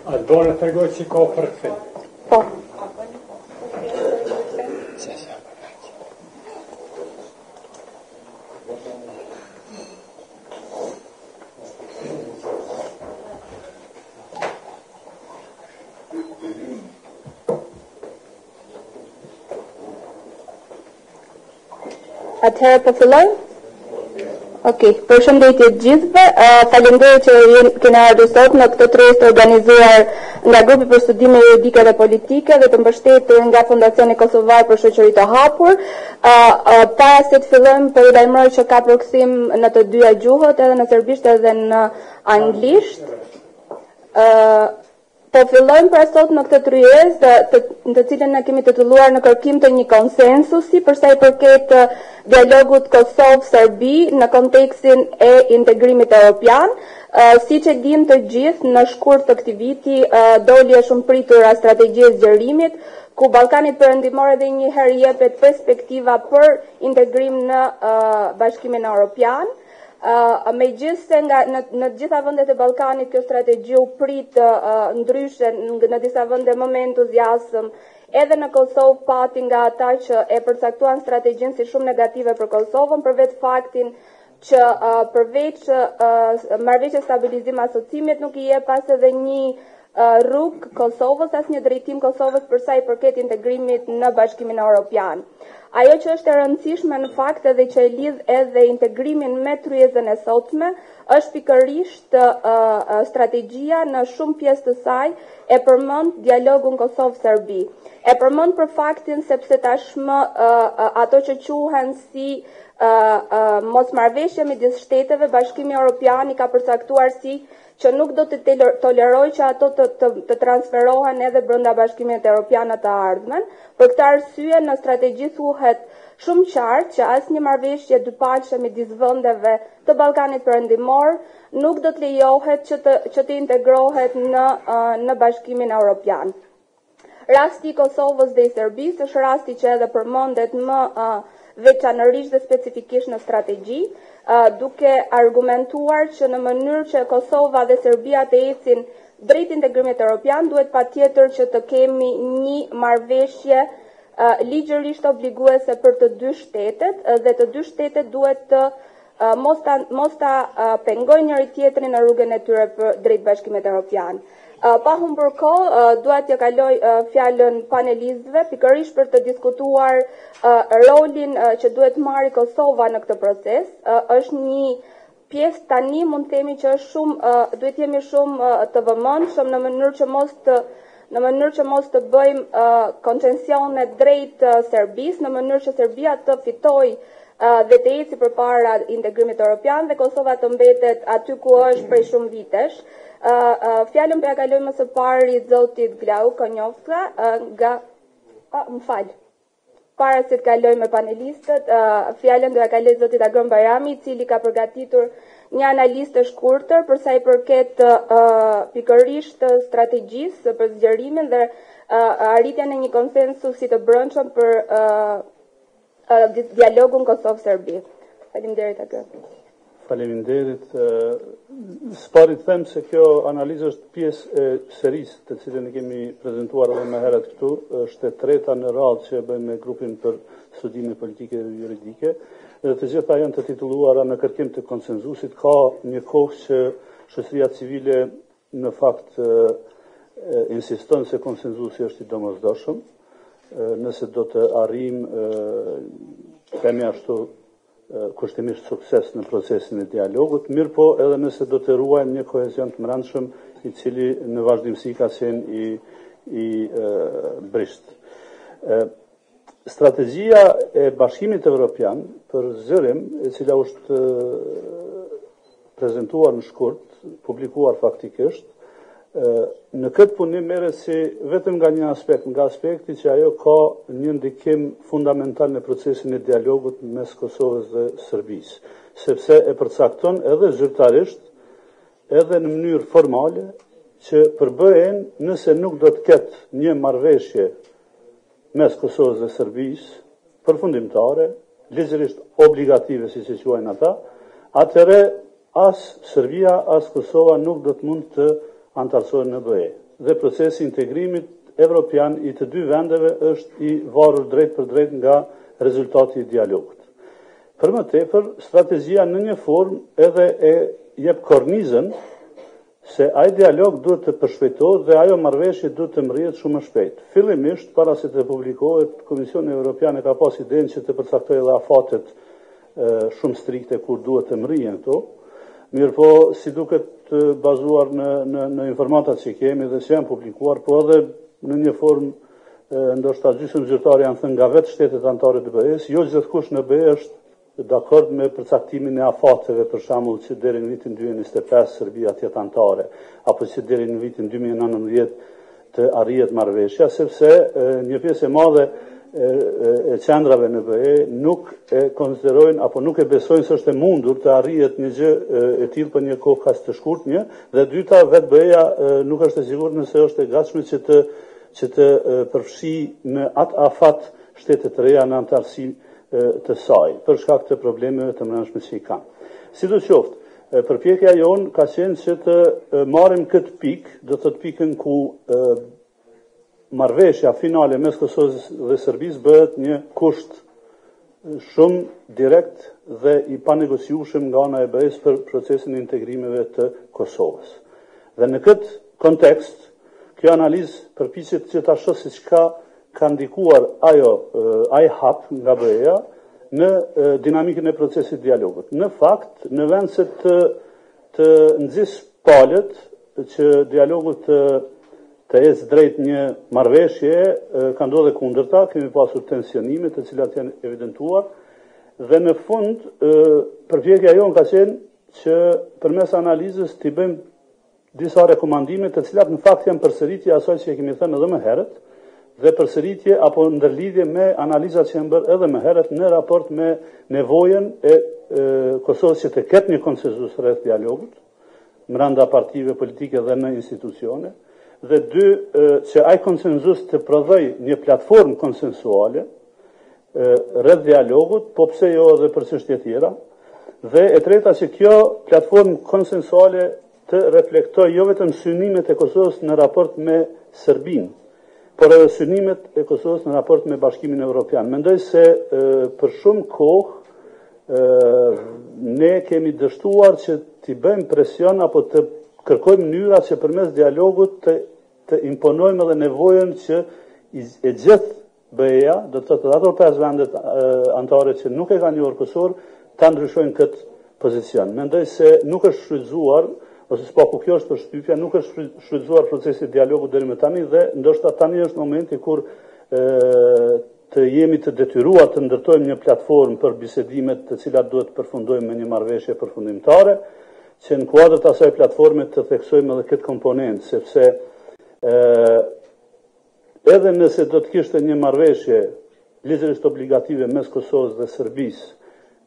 A do në tregoj që ka për këtë? Po. Atëherë po fillojmë? Okej, përshëndetje të gjithëve. Faleminderit që keni ardhur sot në këtë tryezë të organizuar nga Grupi për Studime Juridike dhe Politike dhe të mbështetur nga Fondacioni Kosovar për Shoqëri të Hapur. Para se të fillojmë, po ju lajmëroj që ka përkthim në të dyja gjuhët, edhe në serbisht edhe në anglisht. Po fillojmë pra sot në këtë tryezë të cilën ne kemi titulluar në kërkim të një konsensusi për sa i përket dialogut Kosovë-Serbi në kontekstin e integrimit evropian. Siç e dim të gjithë, në shkurt të këtij viti doli e shumë pritur strategjia e zgjerimit, ku Ballkanit Perëndimor edhe një herë jepet perspektiva për integrim në Bashkimin Evropian. Megjithse në gjitha vendet e Ballkanit kjo strategji u prit ndryshe, në disa vende më me entuziazëm, edhe në Kosovë pati nga ata që e përcaktuan strategjinë si shumë negative për Kosovën, për vetë faktin që përveç marrëveshjes stabilizim asociimit nuk i jep pas edhe një rrugë Kosovës, as një drejtim Kosovës për sa i përket integrimit në Bashkimin Evropian. Ajo që është e rëndësishme në fakt edhe që e lidh edhe integrimin me tryezën e sotme, është pikërisht strategjia në shumë pjesë të saj e përmend dialogun Kosovë-Serbi. E përmend për faktin sepse tashmë ato që quhen si mosmarrëveshje midis shteteve, Bashkimi Evropian i ka përcaktuar si që nuk do të toleroj që ato të transferohen edhe brenda Bashkimit Evropian të ardhmen. Për këtë arsye në strategji thuhet shumë qartë që asnjë marrëveshje dypalëshe midis vendeve të Ballkanit Perëndimor nuk do të lejohet që të integrohet në Bashkimin Evropian. Rasti i Kosovës dhe i Serbisë është rasti që edhe përmendet më veçanërisht dhe specifikisht në strategji, duke argumentuar që në mënyrë që Kosova dhe Serbia të ecin drejt integrimit evropian, duhet patjetër që të kemi një marrëveshje ligjërisht obliguese për të dy shtetet, dhe të dy shtetet duhet të mos ta pengojnë njëri tjetrin në rrugën e tyre për drejt Bashkimit Evropian. Pa humbur kohë, dua t'ja kaloj fjalën panelistëve pikërisht për të diskutuar rolin që duhet marrë Kosova në këtë proces. Është një pjesë tani mund të themi që është shumë duhet jemi shumë të vëmendshëm në mënyrë që mos të bëjmë koncencione drejt Serbisë, në mënyrë që Serbia të fitojë dhe të eci përpara integrimit evropian dhe Kosova të mbetet aty ku është prej shumë vitesh. Fjalën po ja kaloj më së pari zotit Glau Konjofka para se të kaloj me panelistët, fjalën do ja kaloj zotit Agron Bajrami, i cili ka përgatitur një analizë të shkurtër për sa i përket pikërisht strategjisë për zgjerimin dhe arritjen e një konsensusi të brendshëm për dialogun Kosovë-Serbi. Faleminderit Agron. Faleminderit. S'pari të them se kjo analizë është pjesë e serisë të cilën e kemi prezantuar edhe më herët këtu, është e treta në radhë që e bëjmë me grupin për studime politike dhe juridike, dhe të gjitha janë të titulluara në kërkim të konsensusit. Ka një kohë që shoqëria civile në fakt insiston se konsensusi është i domosdoshëm, nëse do të arrijmë kemi ashtu kushtimisht sukses në procesin e dialogut, mirë po edhe nëse do të ruajmë një kohezion të brendshëm i cili në vazhdimsi ka qenë i brisht. Strategjia e Bashkimit Evropian për zgjerim, e cila është prezantuar në shkurt, publikuar faktikisht, në këtë punim merret si vetëm nga një aspekt, nga aspekti që ajo ka një ndikim fundamental në procesin e dialogut mes Kosovës dhe Serbisë, sepse e përcakton edhe zyrtarisht, edhe në mënyrë formale, që përbëhen nëse nuk do të ketë një marrëveshje mes Kosovës dhe Serbisë, përfundimtare, ligjërisht obligative siç e quajnë ata, atëherë as Serbia as Kosova nuk do të mund të antarësohen në BE. dhe procesi integrimit evropian i të dy vendeve është i varur drejt për drejt nga rezultati i dialogut. Për më tepër, strategjia në një formë edhe e jep kornizën se ai dialog duhet të përshpejtohet dhe ajo marrëveshje duhet të mrihet shumë më shpejt. Fillimisht, para se të publikohet, Komisioni Evropian ka pas idenë që të përcaktojë edhe afatet shumë strikte kur duhet të mrihen këto. Mirëpo, si duket bazuar në informatat që kemi dhe që janë publikuar, po edhe në një formë ndoshta gjysmë zyrtare janë thënë nga vetë shtetet anëtare të BE-s, jo gjithkush në BE është dakord me përcaktimin e afateve, për shembull që deri në vitin 2025 Serbia të jetë anëtare, apo që deri në vitin 2019 të arrihet marrëveshja, sepse një pjesë e madhe e qendrave në BE nuk e konsiderojnë apo nuk e besojnë se është e mundur të arrihet një gjë e tillë për një kohë kaq të shkurtër, një, dhe dyta vetë BE-ja nuk është e sigurt nëse është e gatshme që të përfshi në atë afat shtetet të reja në anëtarësi të saj, për shkak të problemeve të brendshme që i kanë. Sidoqoftë, përpjekja jonë ka qenë që të marrim këtë pikë, do të thotë pikën ku marrëveshja finale mes Kosovës dhe Serbisë bëhet një kusht shumë direkt dhe i panegociueshëm nga ana e BE-s për procesin e integrimeve të Kosovës. Dhe në këtë kontekst, kjo analizë përpiqet që ta shohë se çka ka ndikuar ai hap nga BE-ja në dinamikën e procesit dialogut. Në fakt, në vend se të nxjis palët që dialogu të ecë drejt një marrëveshje, ka ndodhur kundërta, kemi pasur tensionime të cilat janë evidentuar dhe në fund përpjekja jonë ka qenë që përmes analizës t'i bëjmë disa rekomandime të cilat në fakt janë përsëritje asaj që kemi thënë edhe më herët, dhe përsëritje apo ndërlidhje me analizat që janë bërë edhe më herët në raport me nevojën e Kosovës që të ketë një konsenzus rreth dialogut, brenda partive politike dhe në institucione, dhe dy, që ai konsenzus të prodhoj një platformë konsensuale rreth dialogut, po pse jo edhe për çështje tjera, dhe e treta që kjo platformë konsensuale të reflektoj jo vetëm synimet e Kosovës në raport me Serbinë, por edhe synimet e Kosovës në raport me Bashkimin Evropian. Mendoj se për shumë kohë ne kemi dështuar që t'i bëjmë presion apo të kërkojmë mënyra që përmes dialogut të imponojmë edhe nevojën që e gjithë BE-ja, do të thotë ato 5 vendet anëtare që nuk e kanë njohur Kosovën, ta ndryshojnë këtë pozicion. Mendoj se nuk është shfrytzuar ose s'paku kjo është përshtypja, nuk është shfrytzuar procesi dialogut deri më tani dhe ndoshta tani është momenti kur të jemi të detyruar të ndërtojmë një platformë për bisedimet të cilat duhet të përfundojmë me një marrëveshje përfundimtare, që në kuadër të asaj platforme të theksojmë edhe këtë komponent, sepse edhe nëse do të kishte një marrëveshje ligjërisht obligative mes Kosovës dhe Serbisë,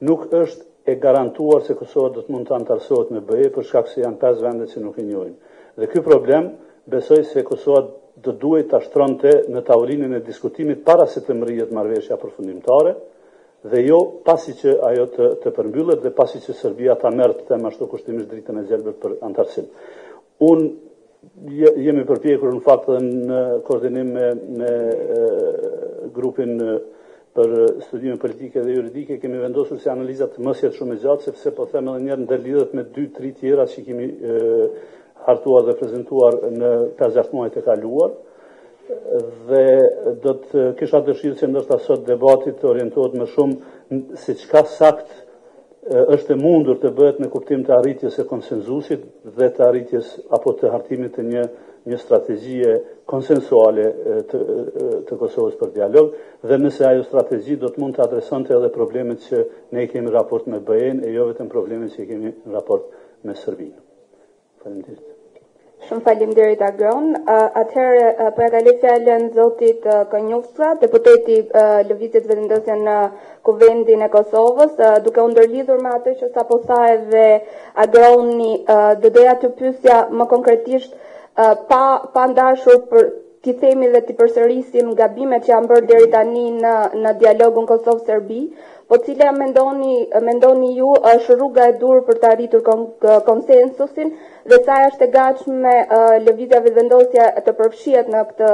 nuk është e garantuar se Kosova do të mund të antarësohet me BE për shkak se janë 5 vende që nuk e njohin. Dhe ky problem besoj se Kosova do duhet ta shtronte në tavolinën e diskutimit para se të mrihet marrëveshja përfundimtare dhe jo pasi që ajo të përmbyllet dhe pasi që Serbia ta merr të them ashtu kushtimisht dritën e gjelbër për antarësim. Unë jemi përpjekur në fakt edhe në koordinim me grupin për studime politike dhe juridike kemi vendosur se analizat të mos jetë shumë e gjatë, sepse po them edhe njerë ndërlidhet me 2-3 tjera që kemi hartuar dhe prezentuar në 5-6 muajt e kaluar. Dhe do të kisha dëshirë që ndoshta sot debatit të orientohet më shumë se çka sakt është e mundur të bëhet në kuptim të arritjes së konsenzusit dhe të arritjes apo të hartimit të një strategjie konsensuale të Kosovës për dialog, dhe nëse ajo strategji do të mund të adresonte edhe problemet që ne kemi raport me BE-n e jo vetëm problemet që kemi në raport me Serbinë. Faleminderit. Shumë faleminderit Agron. Atëherë po ja kaloj fjalën zotit Konjufska, deputeti Lëvizjes Vendosje në Kuvendin e Kosovës, duke u ndërlidhur me atë që sapo tha edhe Agroni, do doja të pyesja më konkretisht pa ndashur t'i themi dhe t'i përsërisim gabimet që janë bërë deri tani në dialogun Kosovë-Serbi, po cila mendoni ju është rruga e dur për të arritur konsensusin dhe sa është e gatshme lëvizja vendosja të përfshihet në këtë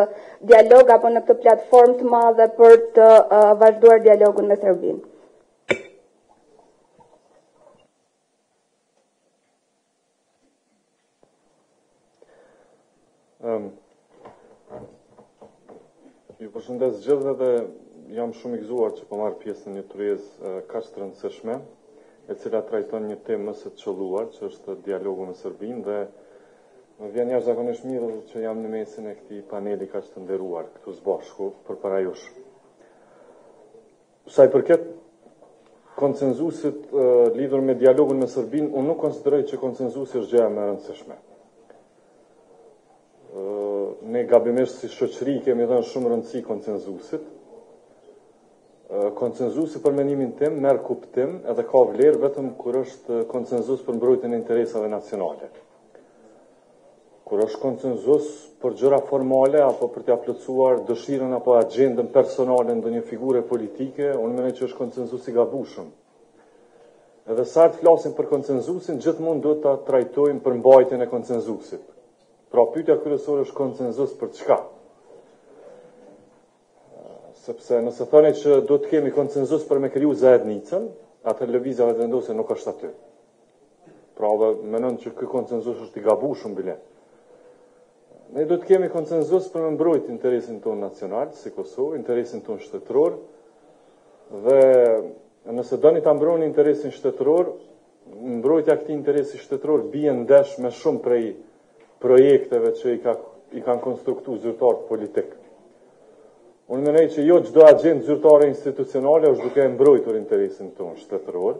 dialog apo në këtë platformë të madhe për të vazhduar dialogun me Serbinë? Ju përshëndes gjithë dhe jam shumë i gëzuar që po marr pjesë në një tryezë kaq të rëndësishme, e cila trajton një temë më së çelluar, që është dialogu me Serbinë, dhe më vjen jashtëzakonisht mirë që jam në mesin e këtij paneli kaq të nderuar këtu së bashku përpara jush. Sa i përket konsenzusit lidhur me dialogun me Serbinë, unë nuk konsideroj që konsenzusi është gjëja më e rëndësishme. Ne gabimisht si shoqëri kemi dhënë shumë rëndësi konsenzusit. Konsenzusi për mendimin tim merr kuptim edhe ka vlerë vetëm kur është konsenzus për mbrojtjen e interesave nacionale. Kur është konsenzus për gjëra formale apo për t'ia plotësuar dëshirën apo agjendën personale ndonjë figure politike, unë mendoj që është konsenzus i gabueshëm. Edhe sa të flasim për konsenzusin, gjithmonë duhet ta trajtojmë përmbajtjen e konsenzusit. Pra pyetja kryesore është konsenzus për çka? Sepse nëse thoni që do të kemi konsenzus për me kriju zajednicën, atë lëvizja vendosje nuk është aty. Pra dhe mendon që ky konsenzus është i gabueshëm bile. Ne do të kemi konsenzus për me mbrojt interesin tonë nacional, si Kosovë, interesin tonë shtetëror, dhe nëse doni ta mbrojni interesin shtetëror, mbrojtja këtij interesi shtetëror bie ndesh me shumë prej projekteve që i kanë konstruktuar zyrtarët politik. Unë mendoj që jo çdo agjendë zyrtare institucionale është duke mbrojtur interesin tonë shtetëror.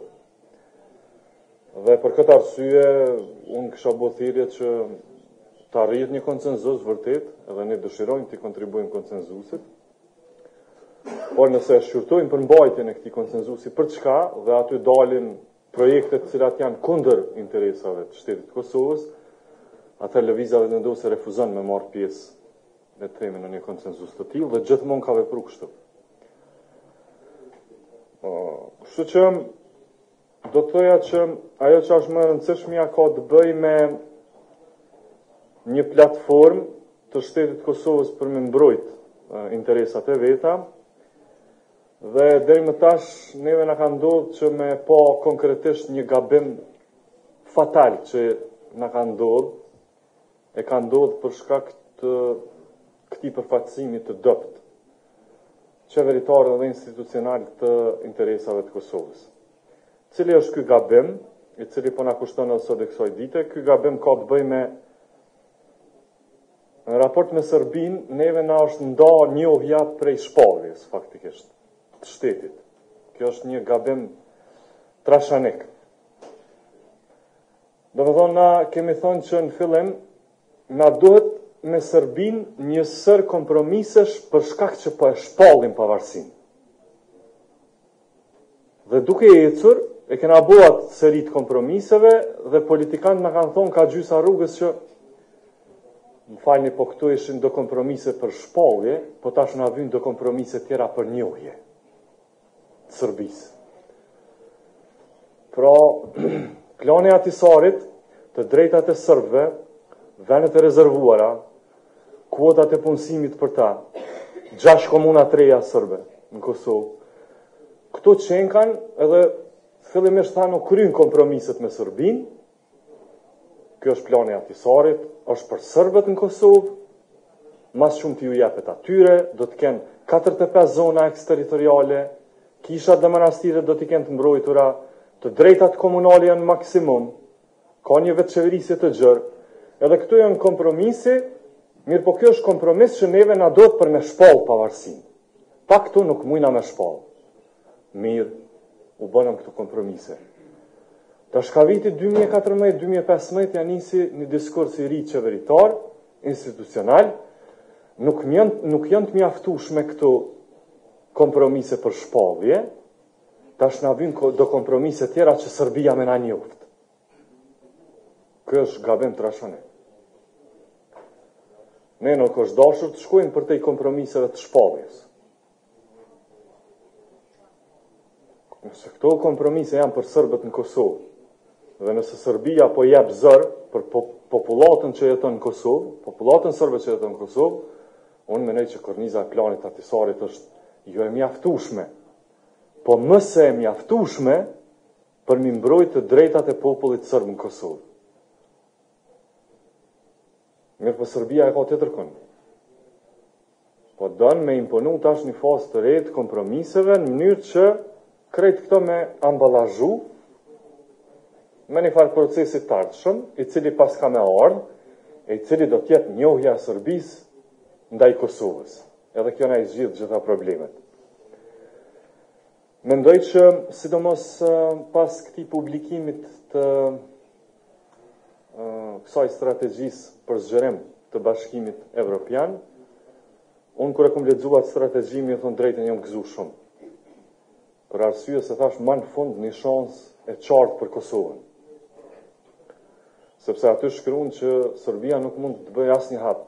Dhe për këtë arsye unë kisha bërë thirrje që të arrihet një konsenzus vërtet, edhe ne dëshirojmë të kontribuojmë konsenzusit. Por nëse shqyrtojmë për mbajtjen e këtij konsenzusi për çka dhe aty dalin projekte të cilat janë kundër interesave të shtetit të Kosovës, atë lëvizja vendosje refuzon me marrë pjesë në themi në një konsenzus të tillë dhe gjithmonë ka vepruar kështu. Kështu që do të thoja që ajo që është më e rëndësishmja ka të bëjë me një platformë të shtetit të Kosovës për me mbrojt interesat e veta, dhe deri më tash neve na ka ndodhur që me pa konkretisht një gabim fatal që na ka ndodhur, e ka ndodhur për shkak të këtij përfaqësimi të dobët qeveritar dhe institucional të interesave të Kosovës. Cili është ky gabim, i cili po na kushton edhe sot e kësaj dite? Ky gabim ka të bëjë me në raport me Serbinë, neve na është nda njohja prej shpalljes faktikisht të shtetit. Kjo është një gabim trashanik. Domethënë na kemi thonë që në fillim na duhet me Serbinë një sër kompromisesh për shkak që po e shpallim pavarësinë. Dhe duke ecur, e kena bëhat seri të kompromiseve dhe politikanët na kanë thonë ka gjysa rrugës që më falni, po këtu ishin do kompromise për shpallje, po tash na vijnë do kompromise tjera për njohje të Serbisë. Pra, plani i Atisarit, të drejtat e serbëve, vendet e rezervuara, kuotat e punësimit për ta, 6 komuna të reja serbe në Kosovë. Këto qenkan edhe fillimisht thanë kryen kompromiset me Serbinë. Kjo është plani i Atisarit, është për serbët në Kosovë, mas shumë t'ju jepet atyre, do të kenë 45 zona eksterritoriale, kishat dhe manastiret do t'i kenë të mbrojtura, të drejtat komunale janë maksimum, ka një vetëqeverisje të gjërë, edhe këtu janë kompromisi, mirë po kjo është kompromis që neve na do të për me shpall pavarësinë. Pa këtu nuk mujna me shpall. Mirë, u bënëm këtu kompromise. Të shka viti 2014-2015 janë nisi një diskurs i ri qeveritar, institucional, nuk janë të mjaftueshme këtu kompromise për shpallje, tash na vijnë do kompromise tjera që Serbia me na njoft. Kjo është gabim trashënik. Ne nuk është dashur të shkojmë për te i kompromiseve të shpalljes. Nëse këto kompromise janë për Serbët në Kosovë, dhe nëse Serbia po jep zër për popullatën që jeton në Kosovë, popullatën serbe që jeton në Kosovë, unë mendoj që korniza e planit atisarit është jo e mjaftueshme, po mëse e mjaftueshme për mi mbrojtë të drejtat e popullit serb në Kosovë. Mirë për Serbia e ka të tërkon. Po dënë me imponu tash një fazë të rejtë kompromiseve në mënyrë që krejt këto me ambalazhu me një farë procesit të ardhshëm, i cili pas ka me ardhë, e i cili do tjetë njohja e Serbisë ndaj Kosovës. Edhe kjo na i zgjidh gjitha problemet. Mendoj që, sidomos pas këtij publikimit të kësaj strategjisë për zgjerim të Bashkimit Evropian, unë kur e kom lexuar strategjimin, e thon drejtën jam gëzu shumë. Për arsye se thash më në fund një shansë e qartë për Kosovën. Sepse aty shkruan që Serbia nuk mund të bëjë asnjë hap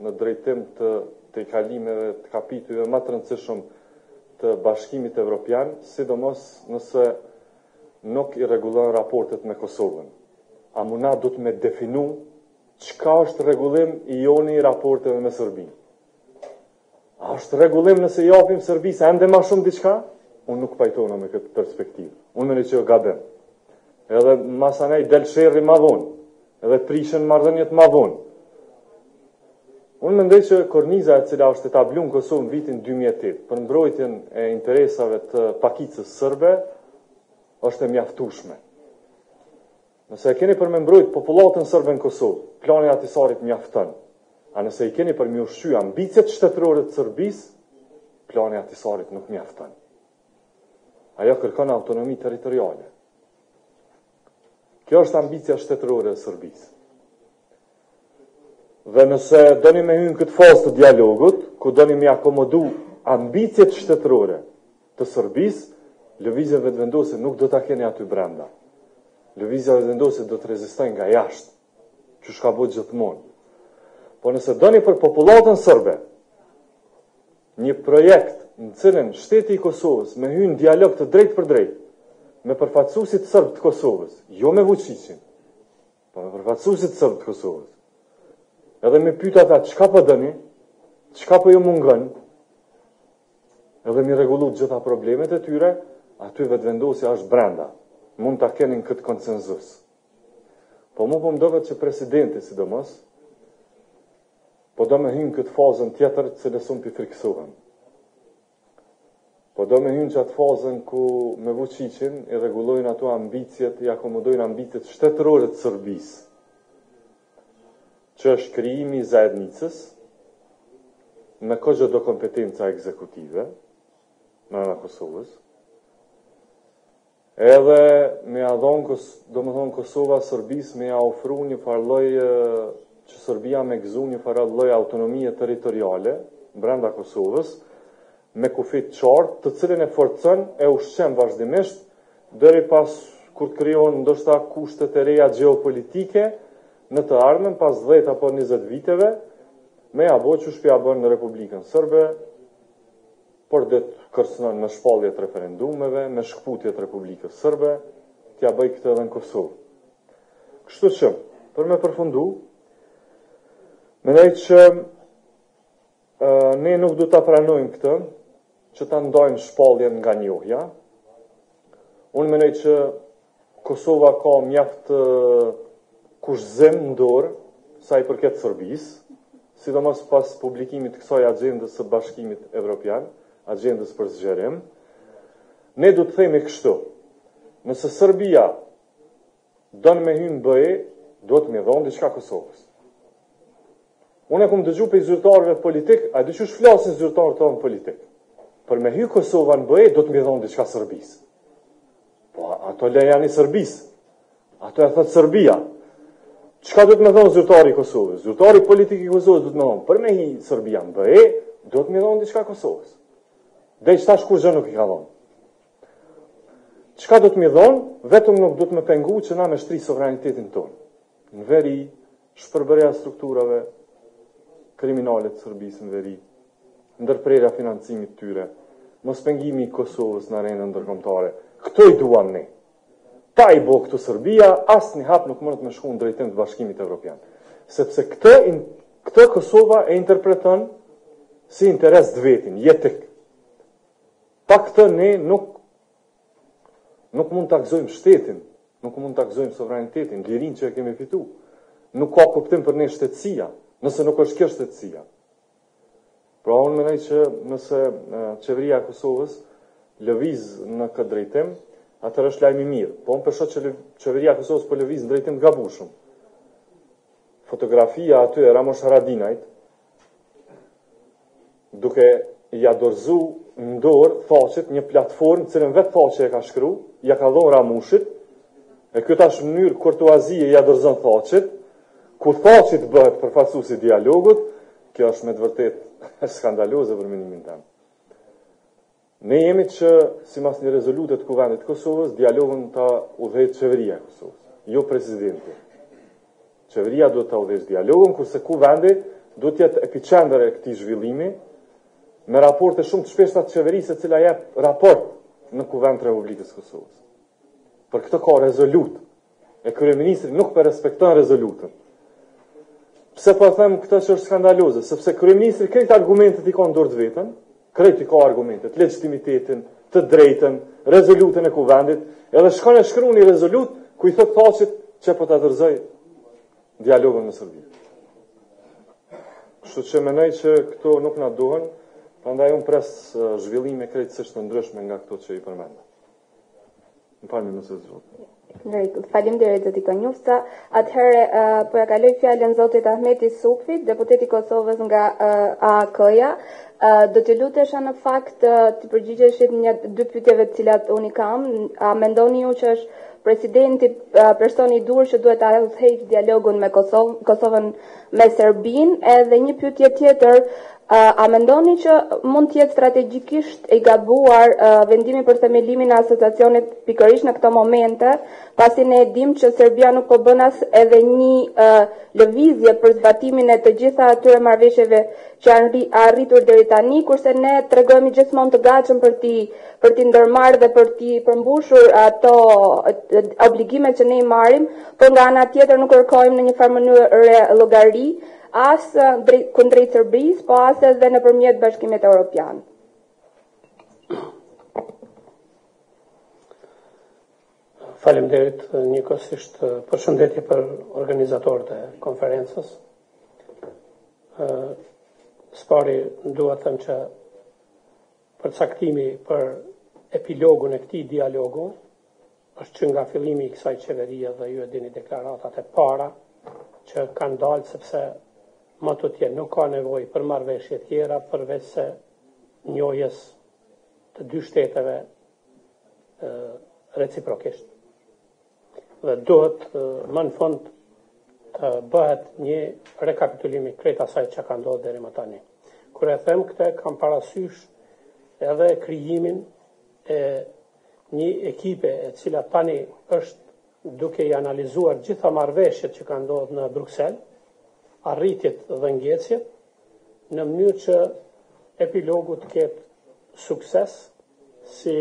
në drejtim të kalimeve të kapitujve më të rëndësishëm të Bashkimit Evropian, sidomos nëse nuk i rregullon raportet me Kosovën. A muna du të me definu çka është rregullim i joni i raporteve me Serbinë. A është rregullim nëse japim Serbisë ende më shumë diçka? Unë nuk pajtona me këtë perspektivë. Unë mendoj që gabim. Edhe masanej del sherrri më vonë, edhe prishen marrëdhëniet më vonë. Unë mendoj që korniza e cila është etabluar në Kosovë në vitin 2008 për mbrojtjen e interesave të pakicës serbe është e mjaftueshme. Nëse e keni për me mbrojt popullatën serbe në Kosovë, plani atisarit mjafton. A nëse i keni për me ushqy ambicjet shtetërore të Serbisë, plani atisarit nuk mjafton. Ajo kërkon autonomi territoriale. Kjo është ambicia shtetërore e Serbisë. Dhe nëse doni me hyrë në këtë fazë të dialogut, ku doni me akomodu ambicjet shtetërore të Serbisë, lëvizjen vetëvendose nuk do ta keni aty brenda. Lëvizja vetëvendose do të rezistojnë nga jashtë, që shka bëjë gjithmonë. Po nëse doni për popullatën serbe një projekt në cilën shteti i Kosovës me hyrë në dialog të drejtpërdrejt me përfaqësuesit serb të Kosovës, jo me Vučićin, po me përfaqësuesit serb të Kosovës. Edhe me pyet ata çka po dëni, çka po ju mungon, edhe mi rregullu gjitha problemet e tyre, aty vetëvendosja është brenda. Mund ta keni këtë konsenzus. Po mu po më doket që presidenti, sidomos, po do me hynë këtë fazën tjetër që nësum për friksohen. Po do me hynë që atë fazën ku me Vučićin i rregullojnë ato ambicjet, i akomodojnë ambicjet shtetërore të Serbisë, që është krijimi i zajednicës me këto do kompetenca ekzekutive në Kosovës. Edhe me adhon, do më thonë Kosova Serbisë me ja ofru një farloj që Serbia me gëzu një farloj autonomie territoriale brenda Kosovës, me kufit qartë, të cilën e forcon e ushqen vazhdimisht deri pas kur të krijon ndoshta kushtet e reja gjeopolitike në të ardhmen pas 10 apo 20 viteve, me ja bo që shpja bën në Republikën Serbe, por dhe të kërcënon me shpalljet referendumeve, me shkputjet Republikës Serbe, t'ja bëj këtë edhe në Kosovë. Kështu që, për me përfundu, mendoj që ne nuk du ta pranojmë këtë, që ta ndajmë shpalljen nga njohja. Unë mendoj që Kosova ka mjaft kushzim në dorë sa i përket Serbisë, sidomos pas publikimit të kësaj agjendës së Bashkimit Evropian, agjendës për zgjerim. Ne du të themi kështu: nëse Serbia don me hyrë në BE, duhet me dhënë diçka Kosovës. Unë kam dëgjuar pe zyrtarëve politik, a di çush flasin zyrtarët tonë politik. Për me hyrë Kosova në BE, do të me dhënë diçka Serbisë. Po ato le janë i Serbisë. Ato e thot Serbia. Çka do të me thonë zyrtari i Kosovës? Zyrtari politik i Kosovës do të me thonë, për me hyrë Serbia në BE, do të me dhënë diçka Kosovës. Dhe që tash kur gjë nuk i ka dhonë. Çka do të me dhonë, vetëm nuk do të me pengu që na me shtri sovranitetin tonë. Në veri, shpërbërja strukturave, kriminalet Serbisë në veri, ndërprerja financimit tyre, mos pengimi i Kosovës në arenën ndërkombëtare. Këto i duan ne. Pa i bo këtu Serbia, asë një hap nuk mënët me shku në drejtim të Bashkimit Evropian. Sepse këtë Kosova e interpreton si interes të vetin, jetik. Pa këtë ne nuk mund të akzojmë shtetin, nuk mund të akzojmë sovranitetin, lirin që e kemi fitu. Nuk ka kuptim për ne shtetësia, nëse nuk është kjo shtetësia. Pra unë mendoj që nëse qeveria e Kosovës lëviz në këtë drejtim, atër është lajmi mirë. Po unë përshot që qeveria e Kosovës po lëviz në drejtim të gabushëm. Fotografia aty e Ramosh Haradinajt, duke ja dorëzu në dorë faqet një platformë, cilën vetë faqe e ka shkru, ja ka dhonë Ramushit, e këtë është mënyrë kurtuazie ja dorëzon faqet, kur faqet bëhet përfaqësuesi i dialogut, kjo është me të vërtet skandaloze për menimin tim. Ne jemi që, sipas një rezolute të Kuvendit të Kosovës, dialogun ta udhëheqë qeveria e Kosovës, jo presidenti. Qeveria duhet ta udhëheqë dialogun, kurse Kuvendi duhet të jetë epicentër e këtij zhvillimi, me raporte shumë të shpeshta të qeverisë, e cila jep raport në Kuvend të Republikës Kosovës. Për këtë ka rezolut, e kryeministri nuk për respekton rezolutën. Pse po them këtë që është skandaloze? Sepse kryeministri krejt argumentet i ka në dorë të vetën, krejt i ka argumentet, legitimitetin, të drejtën, rezolutën e Kuvendit, edhe shkon e shkruan një rezolut ku i thot faqet që po ta dorëzoj dialogun me Serbinë. Kështu që mendoj që këto nuk na duhen, prandaj unë pres zhvillime krejtësisht të ndryshme nga këto që i përmenda. Më falni nëse zgjodh. Faleminderit zoti Konjufsa. Atëherë po ja kaloj fjalën zotit Ahmeti Sufit, deputeti i Kosovës nga AK-ja. Do të lutesha në fakt të përgjigjeshit dy pyetjeve të cilat unë kam. A mendoni ju që është presidenti personi i dur që duhet ta udhëheqë dialogun me Kosovën me Serbinë? Edhe një pyetje tjetër, a mendoni që mund të jetë strategjikisht e gabuar vendimi për themelimin e asociacionit pikërisht në këto momente, pasi ne e dim që Serbia nuk po bën as edhe një lëvizje për zbatimin e të gjitha atyre marrëveshjeve që janë arritur deri tani, kurse ne tregojmë gjithmonë të gatshëm për t'i ndërmarrë dhe për t'i përmbushur ato obligimet që ne i marrim, por nga ana tjetër nuk kërkojmë në një farë mënyrë llogari as kundrejt Serbisë, po as edhe nëpërmjet Bashkimit Evropian. Faleminderit njëkohësisht përshëndetje për organizatorët e konferencës. Spari dua të them që përcaktimi për epilogun e këtij dialogu është që nga fillimi i kësaj qeverie dhe ju e dini deklaratat e para që kanë dalë, sepse më të tjerë nuk ka nevojë për marrëveshje tjera përveç se njohjes të dy shteteve reciprokisht. Dhe duhet më në fund të bëhet një rekapitulim i krejt asaj që ka ndodhur deri më tani. Kur e them këtë, kam parasysh edhe krijimin e një ekipe e cila tani është duke i analizuar gjitha marrëveshjet që kanë ndodhur në Bruksel, arritjet dhe ngjecjet, në mënyrë që epilogu të ketë sukses si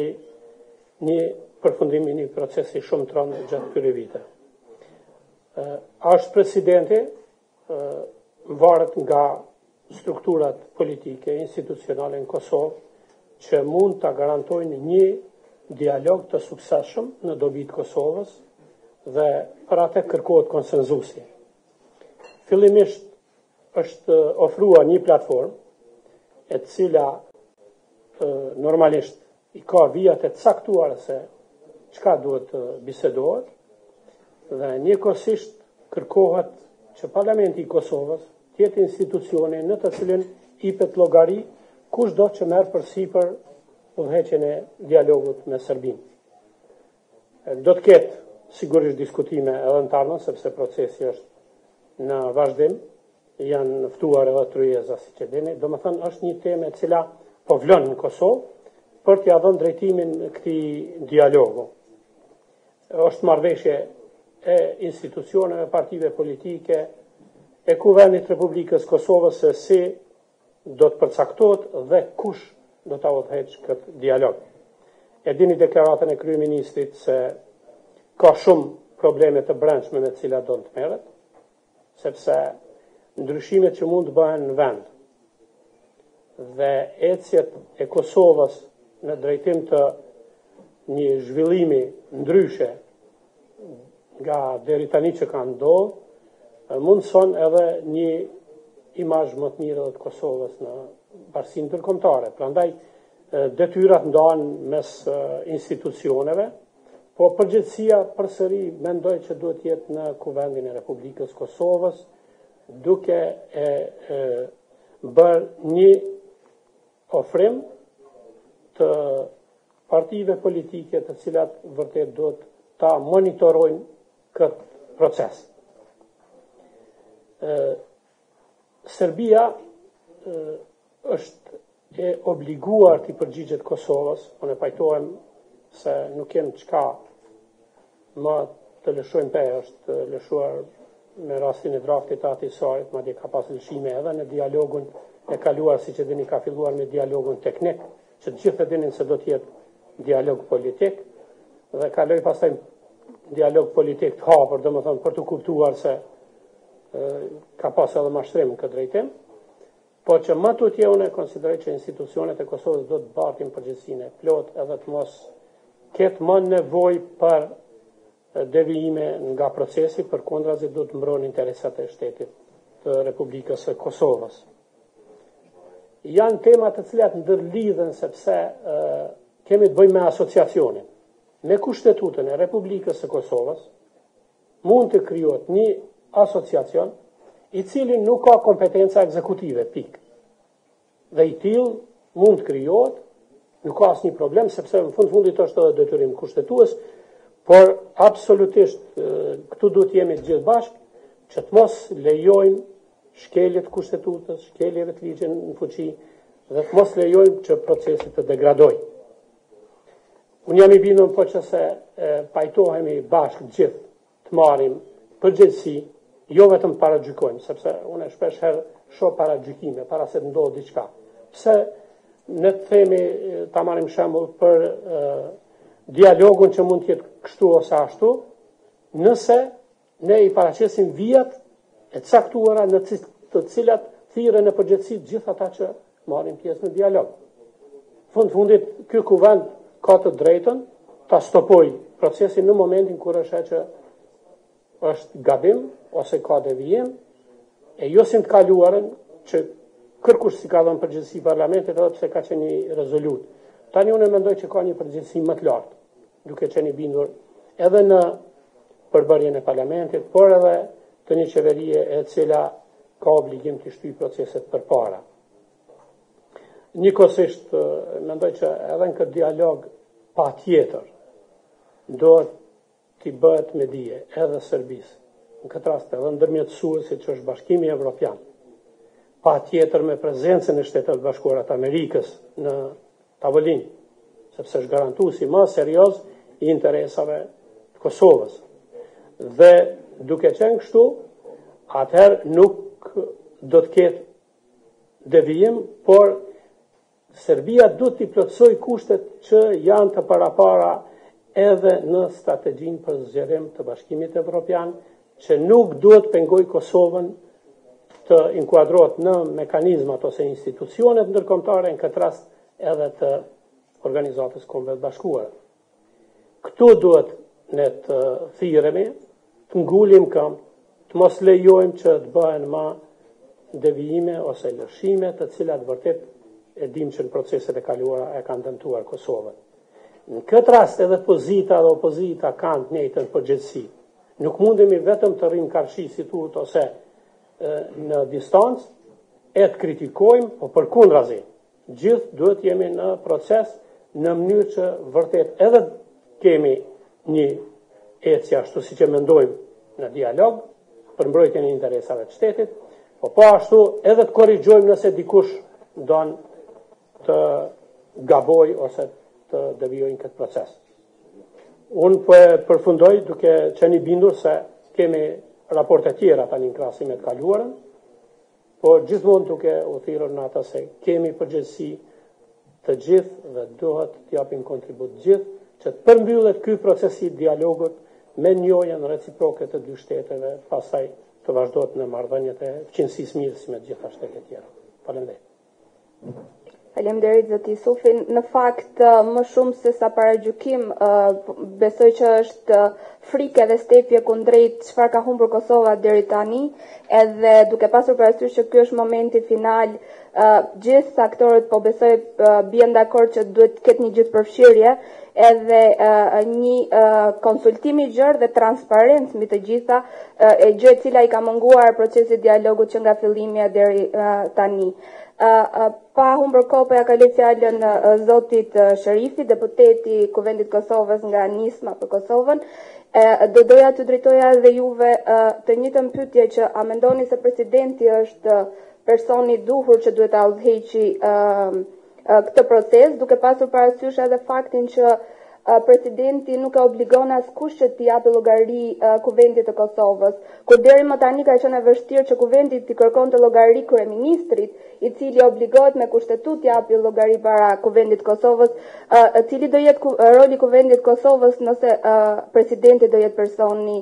një përfundim i një procesi shumë të rëndë gjatë këtyre viteve. Është presidenti, varet nga strukturat politike, institucionale në Kosovë, që mund të garantojnë një dialog të suksesshëm në dobi të Kosovës dhe për atë kërkohet konsenzusi. Fillimisht është ofruar një platformë e cila normalisht i ka vijat e caktuara se çka duhet të bisedohet dhe njëkohësisht kërkohet që Parlamenti i Kosovës të jetë institucioni në të cilin hipet llogari kushdo që merr përsipër udhëheqjen e dialogut me Serbinë. Do të ketë sigurisht diskutime edhe në të ardhmen, sepse procesi është në vazhdim, janë ftuar edhe Tryeza, siç e dini. Domethënë është një temë e cila po vlen në Kosovë për t'ia dhënë drejtimin këtij dialogu. Është marrëveshje e institucioneve, partive politike, e Kuvendit Republikës Kosovës se si do të përcaktohet dhe kush do ta udhëheqë këtë dialog. E dini deklaratën e kryeministrit se ka shumë probleme të brendshme me të cilat do të merret, sepse ndryshimet që mund të bëhen në vend dhe ecjet e Kosovës në drejtim të një zhvillimi ndryshe nga deri tani që ka ndodhur, mundson edhe një imazh më të mirë të Kosovës në bashkinë ndërkombëtare. Prandaj detyrat ndahen mes institucioneve, po përgjithësia përsëri mendoj që duhet të jetë në Kuvendin e Republikës Kosovës, duke bërë një ofrim të partive politike të cilat vërtet duhet ta monitorojnë këtë proces. Serbia është e obliguar të përgjigjet Kosovës, unë e pajtohem se nuk kem çka më të lëshojmë pe, është lëshuar me rastin e draftit të atisarit, madje ka pas lëshime edhe në dialogun e kaluar, si që dini ka filluar me dialogun teknik, që të gjithë e dinin se do të jetë dialog politik, dhe kaloj pastaj dialog politik të hapur, domethënë për të kuptuar se ka pas edhe mashtrim në këtë drejtim, po që më tutje unë e konsideroj që institucionet e Kosovës do të bartin përgjegjësinë e plot edhe të mos ketë më nevojë për devijime nga procesi, përkundrazi do të mbronë interesat e shtetit të Republikës së Kosovës. Janë tema të cilat ndërlidhen sepse kemi të bëjmë me asociacionin. Me Kushtetutën e Republikës së Kosovës mund të krijohet një asociacion i cili nuk ka kompetenca ekzekutive, pikë. Dhe i tillë mund të krijohet, nuk ka asnjë problem, sepse në fundit është edhe detyrim kushtetues, por absolutisht këtu duhet jemi të gjithë bashkë që të mos lejojmë shkeljet kushtetutës, shkeljeve të ligjit në fuqi, dhe të mos lejojmë që procesi të degradojë. Unë jam i bindur po që se pajtohemi bashkë gjithë të marrim përgjegjësi, jo vetëm paragjykojmë, sepse unë shpesh herë shoh paragjykime para se të ndodhë diçka. Pse ne të themi, ta marrim shembull për dialogun që mund të jetë kështu ose ashtu, nëse ne i paraqesim vijat e caktuara në të cilat thirren në përgjithësi gjithë ata që marrin pjesë në dialog. Fundit ky kuvend ka të drejtën ta stopojë procesin në momentin kur është që është gabim ose ka devijim, e jo si të kaluarën që kërkush si ka dhënë përgjegjësi parlamentit edhe pse ka qenë një rezolut. Tani unë mendoj që ka një përgjegjësi më të lartë, duke qenë i bindur edhe në përbërjen e parlamentit, por edhe të një qeverie e cila ka obligim të shtyjë proceset përpara. Njëkohësisht mendoj që edhe në këtë dialog patjetër do t'i bëhet me dije edhe Serbisë, në këtë rast edhe ndërmjetësuesit që është Bashkimi Evropian, patjetër me prezencën e Shtetit të Bashkuara të Amerikës në tavolinë, sepse është garantuesi më serioz i interesave të Kosovës. Dhe duke qenë kështu, atëherë nuk do të ketë devijim, por Serbia duhet t'i plotësojë kushtet që janë të parapara edhe në strategjinë për zgjerim të Bashkimit Evropian, që nuk duhet pengoj Kosovën të inkuadrohet në mekanizmat ose institucionet ndërkombëtare, në këtë rast edhe të Organizatës Kombeve të Bashkuara. Këtu duhet ne të thirremi, të ngulim këmbë, të mos lejojmë që të bëhen më devijime ose lëshime, të cilat vërtet e dim që në proceset e kaluara e kanë dëmtuar Kosovën. Në këtë rast edhe pozita dhe opozita kanë të njëjtën përgjegjësi. Nuk mundemi vetëm të rrim karshi si thuhet ose në distancë e të kritikojmë, po përkundrazi. Gjithë duhet jemi në proces në mënyrë që vërtet edhe kemi një ecje ashtu siç e mendojmë në dialog për mbrojtjen e interesave të shtetit, po ashtu edhe të korrigjojmë nëse dikush don të gaboj ose të devijojnë këtë proces. Unë përfundoj duke qenë i bindur se kemi raporte tjera tani në krahasimet kaluarën, por gjithmonë duke u thirrur në ata se kemi përgjegjësi të gjithë dhe duhet të japim kontribut gjithë që të përmbyllet ky proces i dialogut me njojën reciproke të dy shteteve, pastaj të vazhdohet në marrëdhëniet e fqinësisë mirë si me të gjitha shtetet tjera. Faleminderit. Faleminderit zoti Sufi. Në fakt, më shumë se sa paragjykim, besoj që është frikë dhe stepje kundrejt çfarë ka humbur Kosova deri tani, edhe duke pasur parasysh që ky është momenti final, gjithë aktorët po besoj bien dakord që duhet të ketë një gjithëpërfshirje edhe një konsultim i gjerë dhe transparencë mbi të gjitha, gjë e cila i ka munguar procesit dialogut që nga fillimi deri tani. Pa humbur kohë, po ja kaloj fjalën zotit Sherifi, deputeti Kuvendit Kosovës nga Nisma për Kosovën. Do doja të drejtoja edhe juve të njëjtën pyetje, që a mendoni se presidenti është personi i duhur që duhet ta udhëheqi këtë proces, duke pasur parasysh edhe faktin që presidenti nuk e obligon askush që t'i japë llogari Kuvendit të Kosovës, kur deri më tani ka qenë e vështirë që Kuvendi t'i kërkonte llogari kryeministrit, i cili obligohet me kushtetut t'i japë llogari para Kuvendit të Kosovës. Cili do jetë roli Kuvendit të Kosovës nëse presidenti do jetë personi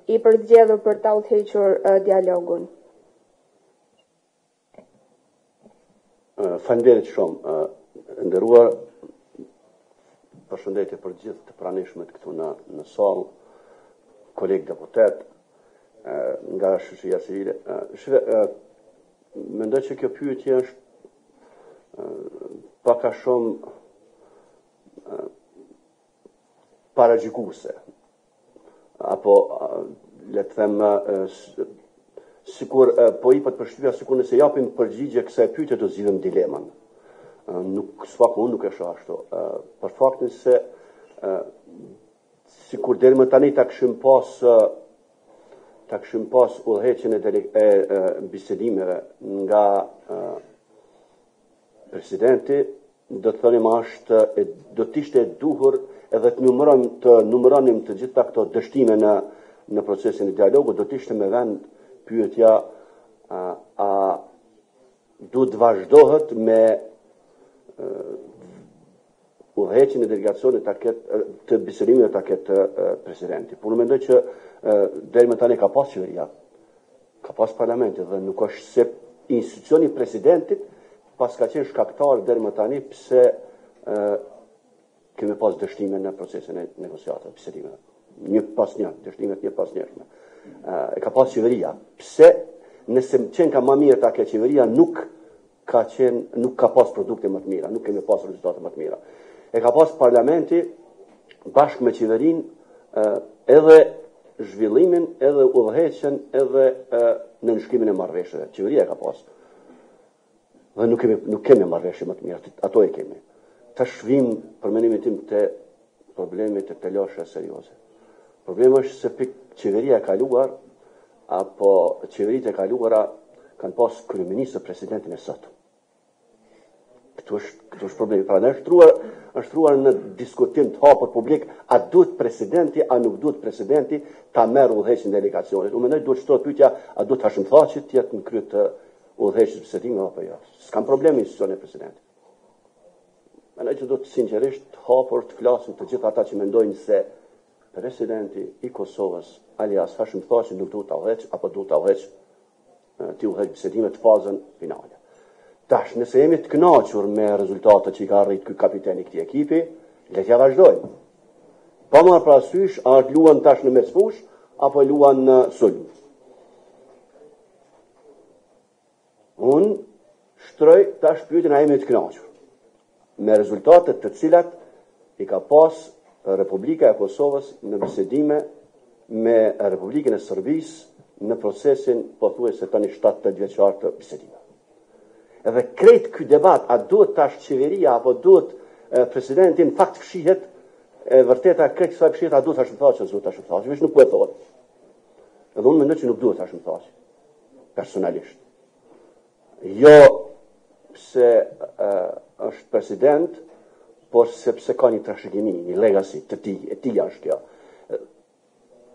i përzgjedhur për ta udhëhequr dialogun? Faleminderit shumë, nderuar. Përshëndetje për gjithë të pranishmet këtu në sallë, kolegë deputet, nga shoqëria civile. Mendoj që kjo pyetje është pak a shumë paragjykuese, apo le të them sikur po i pat përshtypja sikur nëse japim përgjigje kësaj pyetje do zgjidhim dileman. Unë nuk e shoh ashtu. Për faktin se sikur deri më tani ta kishim pas udhëheqjen e bisedimeve nga presidenti, do të thonim do të ishte e duhur edhe të numëronim të gjitha këto dështime në procesin e dialogut, do të ishte me vend pyetja a duhet vazhdohet me udhëheqjen e delegacionit të bisedimeve ta ketë presidenti. Por unë mendoj që deri më tani ka pas qeveria, ka pas parlamenti, dhe nuk është se institucioni i presidentit pas ka qenë shkaktar deri më tani pse kemi pas dështime në procesin e negociatave, bisedimeve. Një pas një, dështimet një pas njëherë. E ka pas qeveria. Pse nëse qenë ka më mirë ta ke qeveria, nuk ka pas produkte më të mira, nuk kemi pas rezultate më të mira. E ka pas parlamenti bashkë me qeverinë edhe zhvillimin, edhe udhëheqjen, edhe nënshkrimin e marrëveshjeve. Qeveria e ka pas. Dhe nuk kemi marrëveshje më të mira, ato e kemi. Tash vim për mendimin tim te problemi të lësha serioze. Problemi është se qeveria e kaluar apo qeveritë e kaluara kanë pas kryeministë presidentin e sot. Këtu është problemi. Pra është truar në diskutim të hapur publik, a duhet presidenti, a nuk duhet presidenti ta merr udhëheqjen e delegacionit. Unë mendoj duhet shtohet pyetja, a duhet Hashim Thaçi të jetë në krye të udhëheqjes së bisedimit apo jo. S'kam problem institucioni e presidentit. Mendoj që do të sinqerisht hapur të flasim të gjithë ata që mendojnë se presidenti i Kosovës, alias Hashim Thaçi, nuk duhet ta udhëheqë apo duhet ta udhëheqë të udhëheqë bisedimet të fazën finale. Tash, nëse jemi të kënaqur me rezultatet që i ka arrit ky kapiteni i këtij ekipi, le t'ja vazhdojmë. Pa marrë parasysh a luan tash në mesfush apo luan në sulm. Unë shtroj tash pyetjen a jemi të kënaqur me rezultatet të cilat i ka pas Republika e Kosovës në bisedime me Republikën e Serbisë në procesin pothuajse tani 7-8 vjeçar të bisedimeve. Edhe krejt ky debat, a duhet tash qeveria apo duhet presidenti, në fakt fshihet vërteta krejt kësaj fshihet, a duhet Hashim Thaçi, duhet Hashim Thaçi, veç nuk po e thonë. Edhe unë mendoj që nuk duhet Hashim Thaçi, personalisht. Jo pse është president, por sepse ka një trashëgimi, një legacy të tij, e tij është kjo.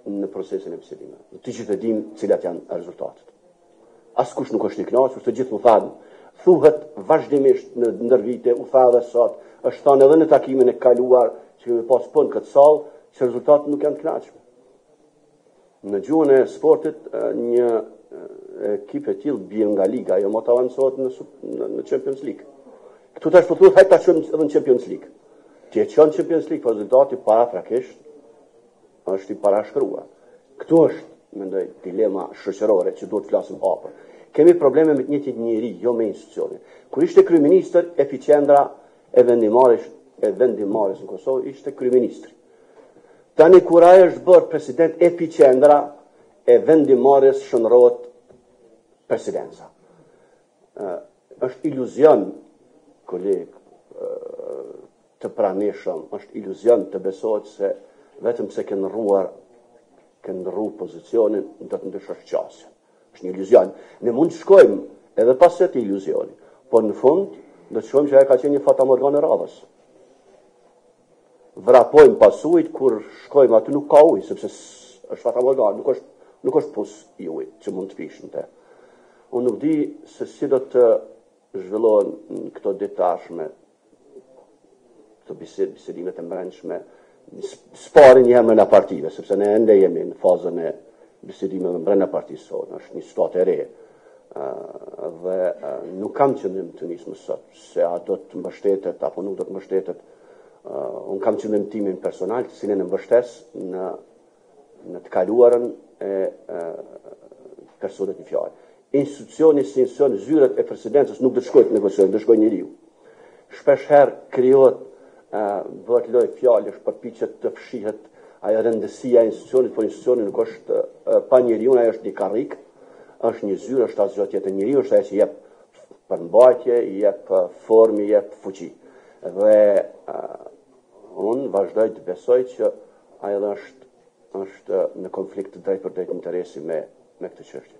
në procesin e bisedimeve. Të gjithë e dim cilat janë rezultatet. Askush nuk është i kënaqur, të gjithë më thanë, thuhet vazhdimisht në ndër vite, u tha edhe sot, është thënë edhe në takimin e kaluar që kemi pas punë këtë sallë, që rezultatet nuk janë të kënaqshme. Në gjuhën e sportit, një ekip e tillë bie nga liga, ajo mos avancohet në Champions League. Këtu tash po thuhet hajtë ta çojmë edhe në Champions League. Ti e çon Champions League, por rezultati parafrakisht është i parashkruar. Këtu është, mendoj, dilema shoqërore që duhet të flasim hapur. Kemi probleme me të njëjtin njeri, jo me institucionin. Kur ishte kryeministër, epiqendra e vendimarrjes në Kosovë ishte kryeministri. Tani kur ai është bërë president, epiqendra e vendimarrjes shëndrohet presidenca. Është iluzion, koleg, të pranishëm, është iluzion të besohet se vetëm se ke ndrru pozicionin, do të ndryshosh qasjen. Është një iluzion. Ne mund të shkojmë edhe pas këtij iluzioni, por në fund do të shohim që ajo ka qenë një fatamorgane e radhës. Vrapojmë pasujt, kur shkojmë aty nuk ka ujë, sepse është fatamorgane, nuk është pus i ujit që mund të fishën te. Unë nuk di se si do të zhvillohen këto ditë tashme, këto bisedimet e mbrëmshme, sparin një emrin e partive, sepse ne ende jemi në fazën e bisedimeve brenda partisë sonë, është një situatë e re. Dhe nuk kam qëllim të nis më sot, se a do të mbështetet apo nuk do të mbështetet. Unë kam qëllim timin personal, të cilin e mbështes në të kaluarën e personit në fjalë. Institucioni si institucion, zyret e presidencës nuk do të shkojnë të negociojnë, do të shkojnë njeriu. Shpesh herë krijohet bëhet loj fjalësh, përpiqet të fshihet ajo rëndësia e institucionit, por institucioni nuk është pa njeriu, ai është një karrik, është një zyrë, është asgjë tjetër. Njeriu është ai që jep përmbajtje, jep formë, jep fuqi. Dhe unë vazhdoj të besoj që ai është në konflikt të drejt për drejt interesi me këtë çështje.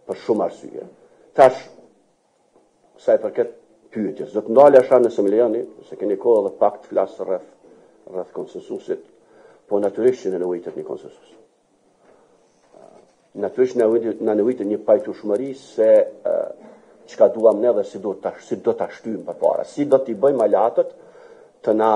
Për shumë arsye. Tash, sa i përket pyetjes, do të ndalesha nëse më lejoni, se keni kohë edhe pak të flas rreth konsensusit, po natyrisht që në nevojitet një konsensus. Natyrisht në nevojitet një pajtueshmëri se çka duam ne dhe si do ta shtyjmë përpara, si do t'i bëjmë alatët të na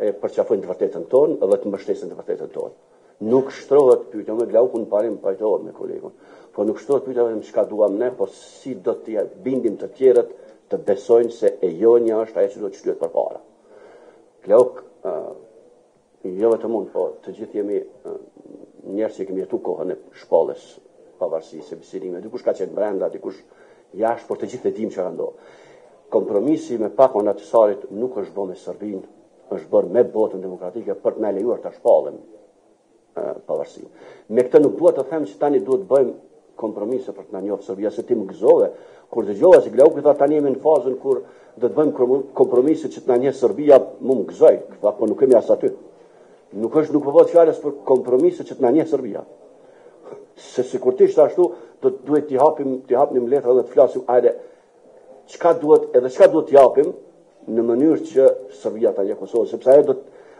e përqafojnë të vërtetën tonë dhe të mbështesin të vërtetën tonë. Nuk shtrohet pyetja, me Glauku në parim pajtohet me kolegun, por nuk shtrohet pyetja vetëm çka duam ne, por si do t'i bindim të tjerët të besojnë se e jonja është ajo që do të shtyhet përpara. Glauk, jo vetëm unë, po të gjithë jemi njerëz që kemi jetuar kohën e shpallës pavarësisë, bisedimeve, dikush ka qenë brenda, dikush jashtë, por të gjithë e dim çfarë ndodh. Kompromisi me pakon atysarit nuk është bërë me Serbinë, është bërë me botën demokratike për të na lejuar ta shpallëm pavarësinë. Me këtë nuk duhet të them që tani duhet bëjmë kompromise për të na njohur Serbia, se ti më gëzove kur dëgjova se Glauku tha tani jemi në fazën kur do të bëjmë kompromise që të na njeh Serbia, më gëzoj, tha po nuk kemi as aty. Nuk po bëhet fjalës për kompromise që të na njeh Serbia. Se sigurisht ashtu duhet t'i hapnim letra dhe të flasim ajde çka duhet t'i japim në mënyrë që Serbia ta njeh Kosovën, sepse ajo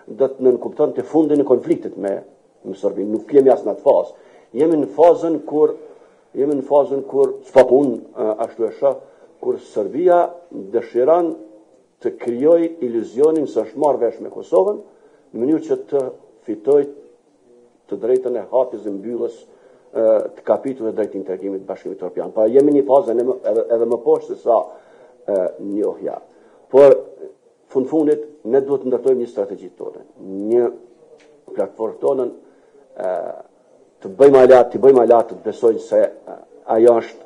do të nënkupton të fundin e konfliktit me Serbinë. Nuk jemi as në atë fazë. Jemi në fazën kur s'po unë ashtu e shoh, kur Serbia dëshiron të krijojë iluzionin se është marrë vesh me Kosovën në mënyrë që të fitojë të drejtën e hapjes dhe mbylljes të kapitullit drejt integrimit të Bashkimit Evropian. Pa jemi në fazën edhe më poshtë se sa njohja. Por fundit ne duhet të ndërtojmë një strategji tonë, një platformë tonën të bëjmë alat të besojnë se ajo është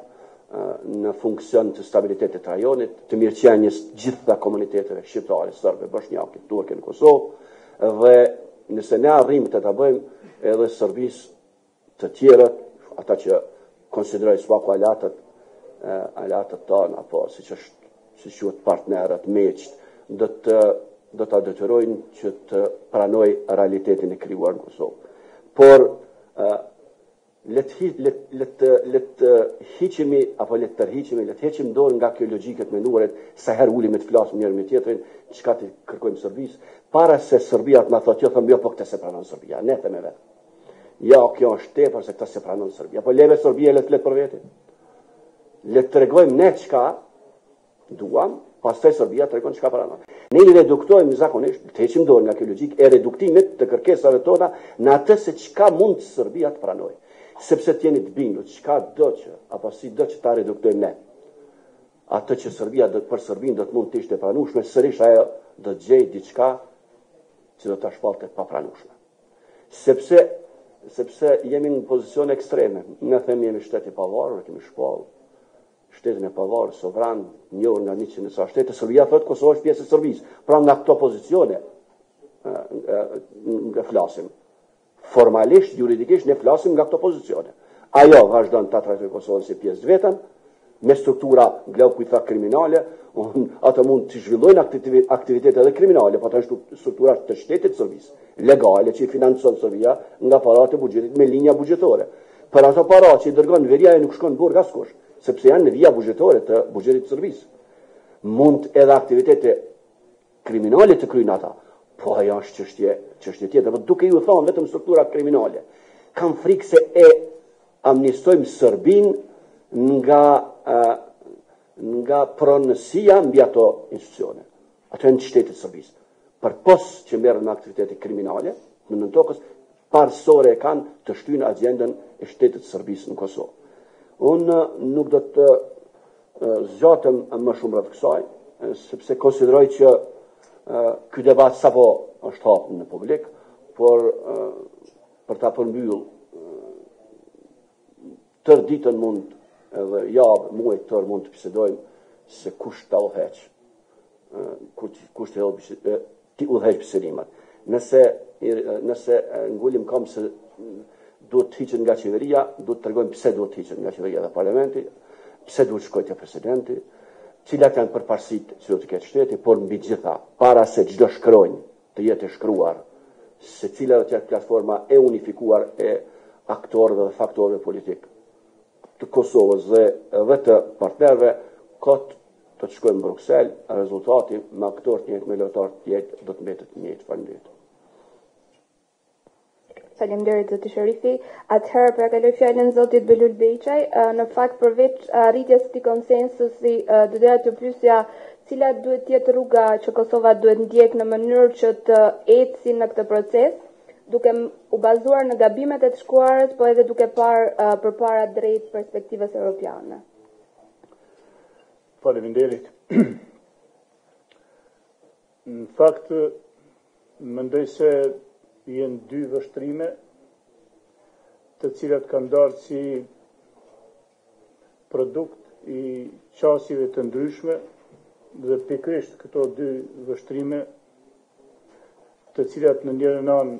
në funksion të stabilitetit të rajonit, të mirëqenjes gjitha komuniteteve shqiptare, serbe, bosnjake, turke në Kosovë, dhe nëse ne arrim të ta bëjmë edhe Serbisë të tjerët, ata që konsiderojnë s'paku alatët tonë, apo siç quhet partnerët, miqt, do ta detyrojnë që të pranojë realitetin e krijuar në Kosovë. Por le të hiqemi apo le të tërhiqemi, le të heqim dorë nga kjo logjike të menduarit sa herë ulemi të flasim njëri me tjetrin, çka të kërkojmë Serbisë, para se Serbia të na thotë jo them jo po këtë se pranon Serbia, ne them vetë. Ja, kjo është tepër se këtë se pranon Serbia. Po leve Serbia le të flet për vete. Le të tregojmë ne çka duam, pastaj Serbia tregon çka pranon. Ne i reduktojmë zakonisht, të heqim dorë nga kjo logjikë e reduktimit të kërkesave tona në atë se çka mund Serbia të pranojë. Sepse të jeni të bindur, çka do që, apo si do që ta reduktojmë ne. Atë që Serbia për Serbinë do të mund të ishte pranueshme, sërish ajo do të gjejë diçka që do ta shpaltet pa pranueshme. Sepse jemi në pozicion ekstreme. Ne themi jemi shteti pavarur, kemi shpall shtetin e pavarur, sovran, njërë nga 100 sa shtete. Serbia thotë Kosova është pjesë e Serbisë. Pra nga këto pozicione nga flasim. Formalisht, juridikisht, ne flasim nga këto pozicione. Ajo vazhdon ta trajtojë Kosovën si pjesë të vetëm, me struktura gleu kujtha kriminale, ato mund të zhvillojnë aktivitete edhe kriminale, po të është struktura të shtetit Serbisë, legale që i financon Serbia nga parat e buxhetit me linja buxhetore. Për ato para që i dërgon veria e nuk shkon në burg askush, sepse janë në vija buxhetore të buxhetit të Serbisë. Mund edhe aktivitete kriminale të kryejnë ata. Po ajo është çështje tjetër, por duke ju thënë vetëm strukturat kriminale. Kam frikë se e amnistojmë Serbinë nga pronësia mbi ato institucione. Ato janë shtetit të Serbisë. Për pos që merren me aktivitete kriminale, në nën tokës, parsore e kanë të shtyjnë agjendën e shtetit të Serbisë në Kosovë. Unë nuk do të zgjatem më shumë rreth kësaj, sepse konsideroj që ky debat sapo është hapur në publik, por për ta përmbyll tërë ditën mund edhe javë, muaj tërë mund të bisedojmë se kush ta udhëheq. Kush ti udhëheq bisedimat. Nëse ngulim kam se duhet të hiqen nga qeveria, duhet të tregojmë pse duhet të hiqen nga qeveria dhe parlamenti, pse duhet shkojë te presidenti, cilat janë përparësitë që do të ketë shteti, por mbi gjitha, para se çdo shkronjë të jetë shkruar, se cila do të jetë platforma e unifikuar e aktorëve dhe faktorëve politikë të Kosovës dhe të partnerëve, kot të shkojmë në Bruksel, rezultati me aktorë të njëjtë, me lojtarë të njëjtë, do të mbetet të njëjtë. Faleminderit. Faleminderit zoti Sherifi. Atëherë pra kaloj fjalën zotit Belul Beqaj. Në fakt përveç arritjes së konsensusi, do doja të pyesja cila duhet të jetë rruga që Kosova duhet ndjek në mënyrë që të ecë në këtë proces, duke u bazuar në gabimet e të shkuarës, po edhe duke parë përpara drejt perspektivës europiane. Faleminderit. Në fakt, mendoj se janë dy vështrime të cilat kanë dalë si produkt i qasjeve të ndryshme dhe pikërisht këto dy vështrime të cilat në njërën anë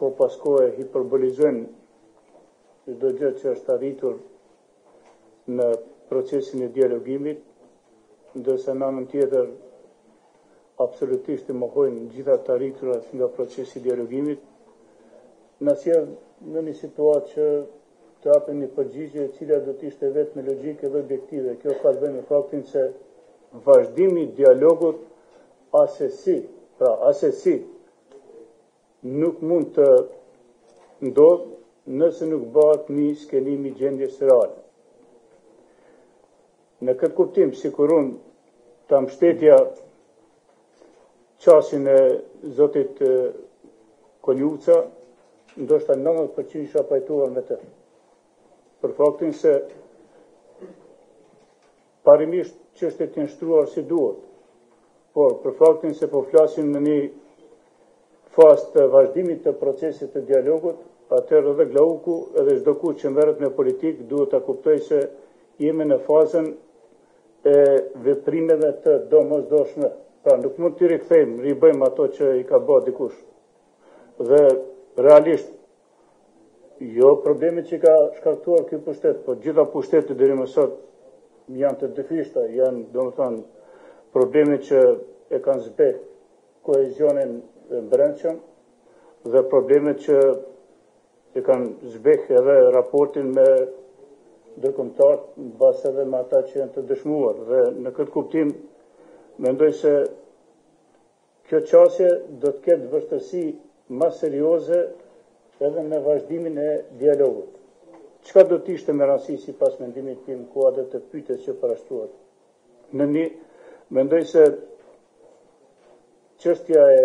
ko pas kohë hiperbolizojnë çdo gjë që është arritur në procesin e dialogimit, ndërsa në anën tjetër absolutisht i mohojnë gjitha të arriturat nga procesi i dialogimit, na sjell në një situatë që të japim një përgjigje e cila do të ishte vetë me logjike dhe objektive. Kjo ka të bëjë me faktin se vazhdimi i dialogut asesi nuk mund të ndodhë nëse nuk bëhet një skenim i gjendjes reale. Në këtë kuptim, sikur unë ta mbështetja qasjen e zotit Konjuca, ndoshta 90% isha pajtuar me të. Për faktin se parimisht çështjet janë shtruar si duhet, por për faktin se po flasim në një fazë të vazhdimit të procesit të dialogut, atëherë edhe glauku edhe çdo kush që merret me politikë duhet ta kuptojë se jemi në fazën e veprimeve të domosdoshme. Pra nuk mund të rikthejmë, ribëjmë ato që i ka bërë dikush. Dhe realisht, jo problemi që ka shkaktuar ky pushtet, por gjitha pushtetet deri më sot janë të dyfishta, janë domethënë probleme që e kanë zbet kohezionin e brendshëm dhe probleme që e kanë zbek edhe raportin me ndërkombëtar, mbas edhe me ata që janë të dëshmuar. Dhe në këtë kuptim, mendoj se kjo qasje do të ketë vështirësi më serioze edhe me vazhdimin e dialogut. Çka do të ishte me rëndësi sipas mendimit tim kuadër të pyetjes që parashtrohet? Mendoj se çështja e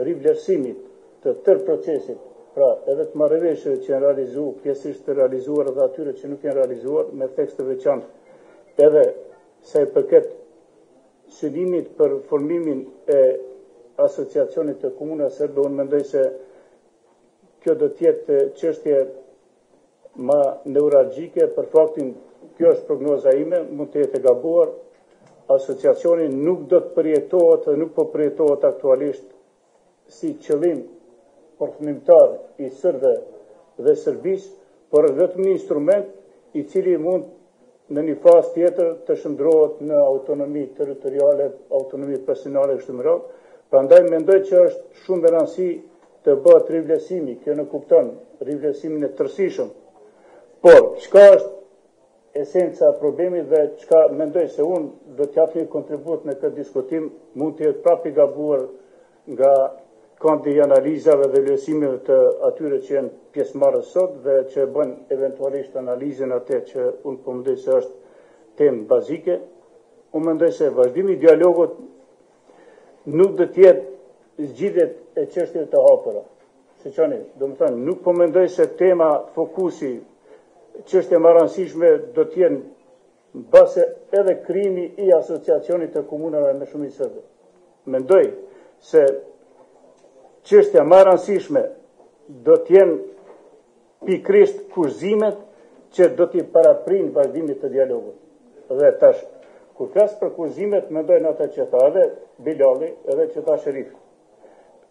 rivlerësimit të tërë procesit, pra edhe të marrëveshjeve që janë realizuar, pjesërisht të realizuar dhe atyre që nuk janë realizuar, me tekst të veçantë, edhe sa i përket synimit për formimin e asociacionit të komunave serbe, unë mendoj se kjo do të jetë çështje më neuralgjike për faktin, kjo është prognoza ime, mund të jetë e gabuar, asociacioni nuk do të përjetohet dhe nuk po përjetohet aktualisht si qëllim përfundimtar i sërbëve dhe Serbisë, por vetëm një instrument i cili mund në një fazë tjetër të shndrohet në autonomi territoriale, autonomi personale kështu me radhë. Prandaj mendoj që është shumë e rëndësi të bëhet rivlerësimi, kjo në kupton rivlerësimin e tërësishëm. Por çka është esenca e problemit dhe çka mendoj se unë do të jap një kontribut në këtë diskutim, mund të jetë prapë i gabuar nga kanti i analizave dhe vlerësimeve të atyre që janë pjesëmarrës sot dhe që bën eventualisht analizën atë që unë po mendoj se është temë bazike. Unë mendoj se vazhdimi i dialogut nuk do të jetë zgjidhjet e çështjeve të hapura. Siçani, domethënë nuk po mendoj se tema fokusi çështje më rëndësishme do të jenë mbase edhe krijimi i asociacionit të komunave me shumicë serbe. Mendoj se çështja më rëndësishme do të jenë pikërisht kurzimet që do t'i paraprin vazhdimit të dialogut. Dhe tash, kur flas për kurzimet, mendojnë ata që tha edhe Bilali, edhe që tha Sherifi.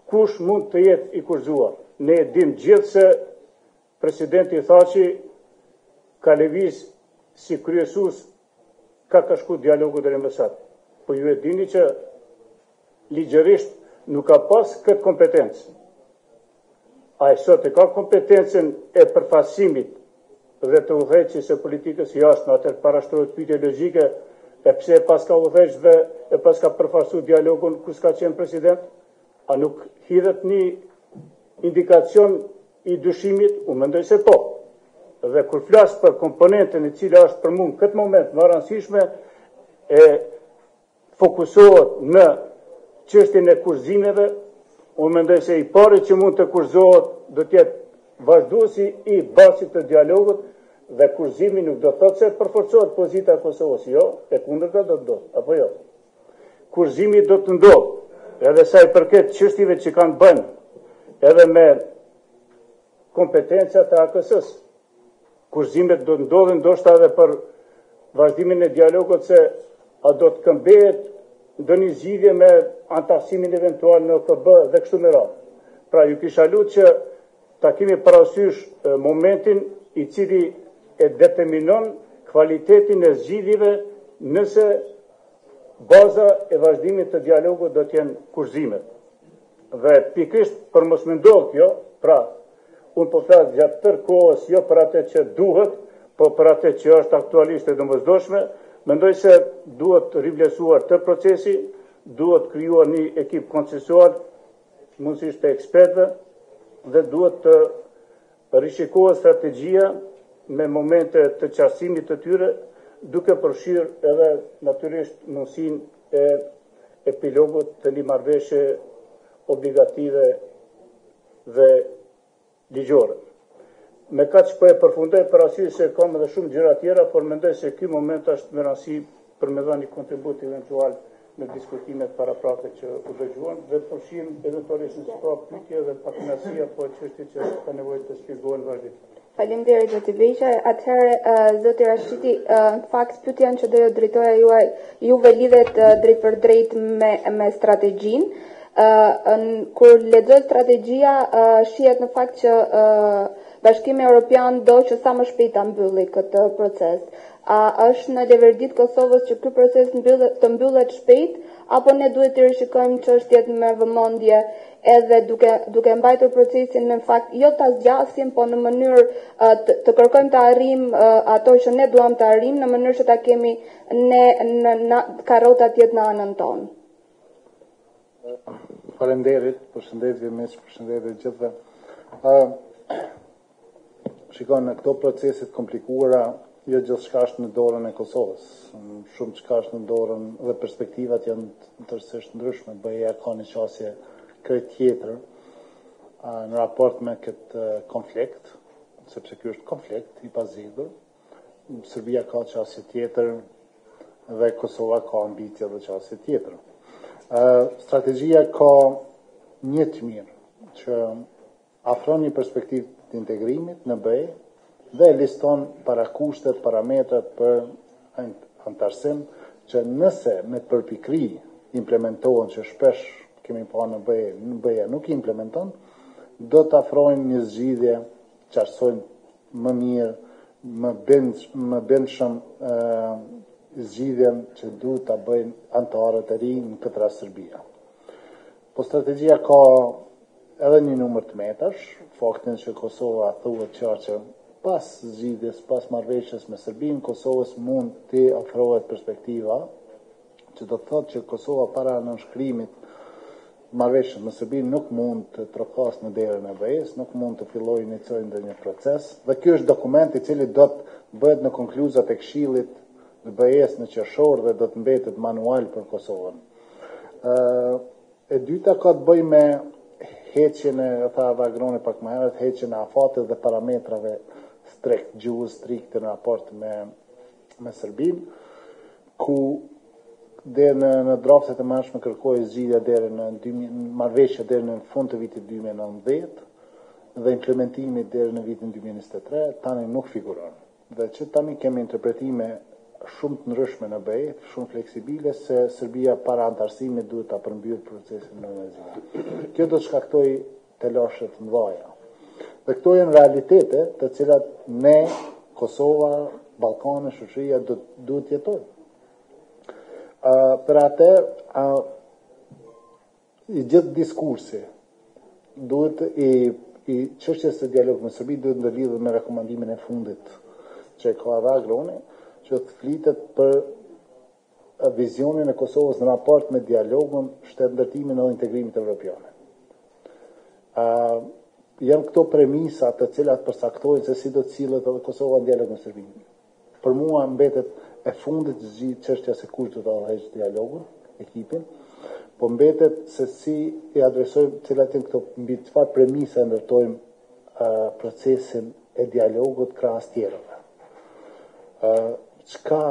Kush mund të jetë i kurzuar? Ne dim gjithë se presidenti Thaçi ka lëviz si kryesues ka shku dialogu deri më sot. Po ju e dini që ligjërisht nuk ka pas këtë kompetencë. Ai sot e ka kompetencën e përfaqësimit dhe të udhëheqjes së politikës jashtme, atë parashtrohet pyetje logjike, e pse e pas ka udhëheq dhe e pas ka përfaqësuar dialogun ku s'ka qenë president? A nuk hidhet një indikacion i dyshimit? Unë mendoj se po. Dhe kur flas për komponentën e cila është për mua në këtë moment më rëndësishme, e fokusohet në çështjen e kurzimeve, unë mendoj se i pari që mund të kurzohet do të jetë vazhduesi i basit të dialogut dhe kurzimi nuk do të thotë se përforcohet pozita e Kosovës, jo, e kundërta do të ndodhë, apo jo. Kurzimi do të ndodhë, edhe sa i përket çështjeve që kanë bën edhe me kompetencat e AKS-s. Kurzimet do të ndodhin ndoshta edhe për vazhdimin e dialogut se a do të këmbehet ndonjë zgjidhje me antarësimin eventual në OKB dhe kështu me radhë. Pra ju kisha lutur që ta kemi parasysh momentin i cili e determinon kvalitetin e zgjidhjeve nëse baza e vazhdimit të dialogut do të jenë kurzimet. Dhe pikërisht për mos më ndodh kjo, pra unë po flas gjatë tërë kohës jo për atë që duhet, po për atë që është aktualisht e domosdoshme, mendoj se duhet rivlerësuar të procesi, duhet krijuar një ekip konsensual, mundësisht të ekspertëve, dhe duhet të rishikohet strategjia me momente të qartësimit të tyre, duke përfshirë edhe natyrisht mundësinë e epilogut të një marrëveshje obligative dhe ligjore. Me kaq po e përfundoj për arsye se kam edhe shumë gjëra tjera, por mendoj se ky moment është me rëndësi për me dhënë një kontribut eventual në diskutimet paraprake që u dëgjuan dhe përfshijm eventualisht në çfarë pyetje dhe pakënaqësia po çështje që ka nevojë të shpjegohen vazhdimisht. Faleminderit zoti Beqa. Atëherë zoti Rashidi, në fakt pyetja që doja drejtoja juaj juve lidhet drejt për drejt me strategjinë. Kur lexoj strategjia, shihet në fakt që Bashkimi Evropian do që sa më shpejt ta mbylli këtë proces. A është në leverdit Kosovës që ky proces të mbyllet shpejt, apo ne duhet të rishikojmë çështjet me vëmendje edhe duke mbajtur procesin në fakt jo ta zgjasim, po në mënyrë të kërkojmë të arrijmë ato që ne duam të arrijmë në mënyrë që ta kemi ne në karrotat jetë në anën tonë. Faleminderit, përshëndetje mes, përshëndetje gjithëve. Shikon, në këto proceset komplikuara, jo gjithçka është në dorën e Kosovës. Shumë çka është në dorën dhe perspektivat janë tërësisht ndryshme. BE ka një qasje krejt tjetër në raport me këtë konflikt, sepse ky është konflikt i pazgjedhur. Serbia ka qasje tjetër dhe Kosova ka ambicje dhe qasje tjetër. Strategjia ka një të mirë, që afron një perspektivë të integrimit në BE dhe liston parakushtet, parametrat për antarësim, që nëse me përpikri implementohen, që shpesh kemi pa në BE nuk implementon, do të afrojnë një zgjidhje që arsojnë më mirë, më bindshëm zgjidhjen që duhet ta bëjnë antarët e rinj në këtë rast Serbia. Po strategjia ka edhe një numër të metash, faktin që Kosova thuhet qartë që pas zgjidhjes, pas marrëveshjes me Serbinë, Kosovës mund të ofrohet perspektiva, që do të thotë që Kosova para nënshkrimit marrëveshjes me Serbinë nuk mund të trokas në derën e BE-s, nuk mund të fillojë iniciojë ndonjë proces, dhe ky është dokument i cili do të bëhet në konkluzat e Këshillit në BE-s në qershor dhe do të mbetet manual për Kosovën. E dyta ka të bëjë me heqjen e, tha Vagroni pak më herët, heqjen e afatit dhe parametrave strikte në raport me Serbinë, ku deri në draftet e mëshme kërkoi zgjidhja deri në marrëveshje deri në fund të vitit 2019 dhe implementimi deri në vitin 2023, tani nuk figuron. Dhe që tani kemi interpretime shumë të ndryshme në BE, shumë fleksibile, se Serbia para antarësimit duhet ta përmbyllë procesin normalizimit. Kjo do të shkaktoj telashe të mëdha. Dhe këto janë realitete të cilat ne, Kosova, Ballkani, shoqëria duhet jetojmë. Për atë, i gjithë diskursi duhet i çështjes së dialogut me Serbi duhet të lidhet me rekomandimin e fundit që ka Vagroni, që të flitet për vizionin e Kosovës në raport me dialogun, shtetëndërtimin dhe integrimit evropian. Janë këto premisa të cilat përcaktojnë se si do të sillet edhe Kosova në dialog me Serbinë. Për mua mbetet e fundit çështja se kush do ta heqë dialogun, ekipin, po mbetet se si i adresojmë cilat janë këto, mbi çfarë premisa ndërtojmë procesin e dialogut krahas tjerëve. Çka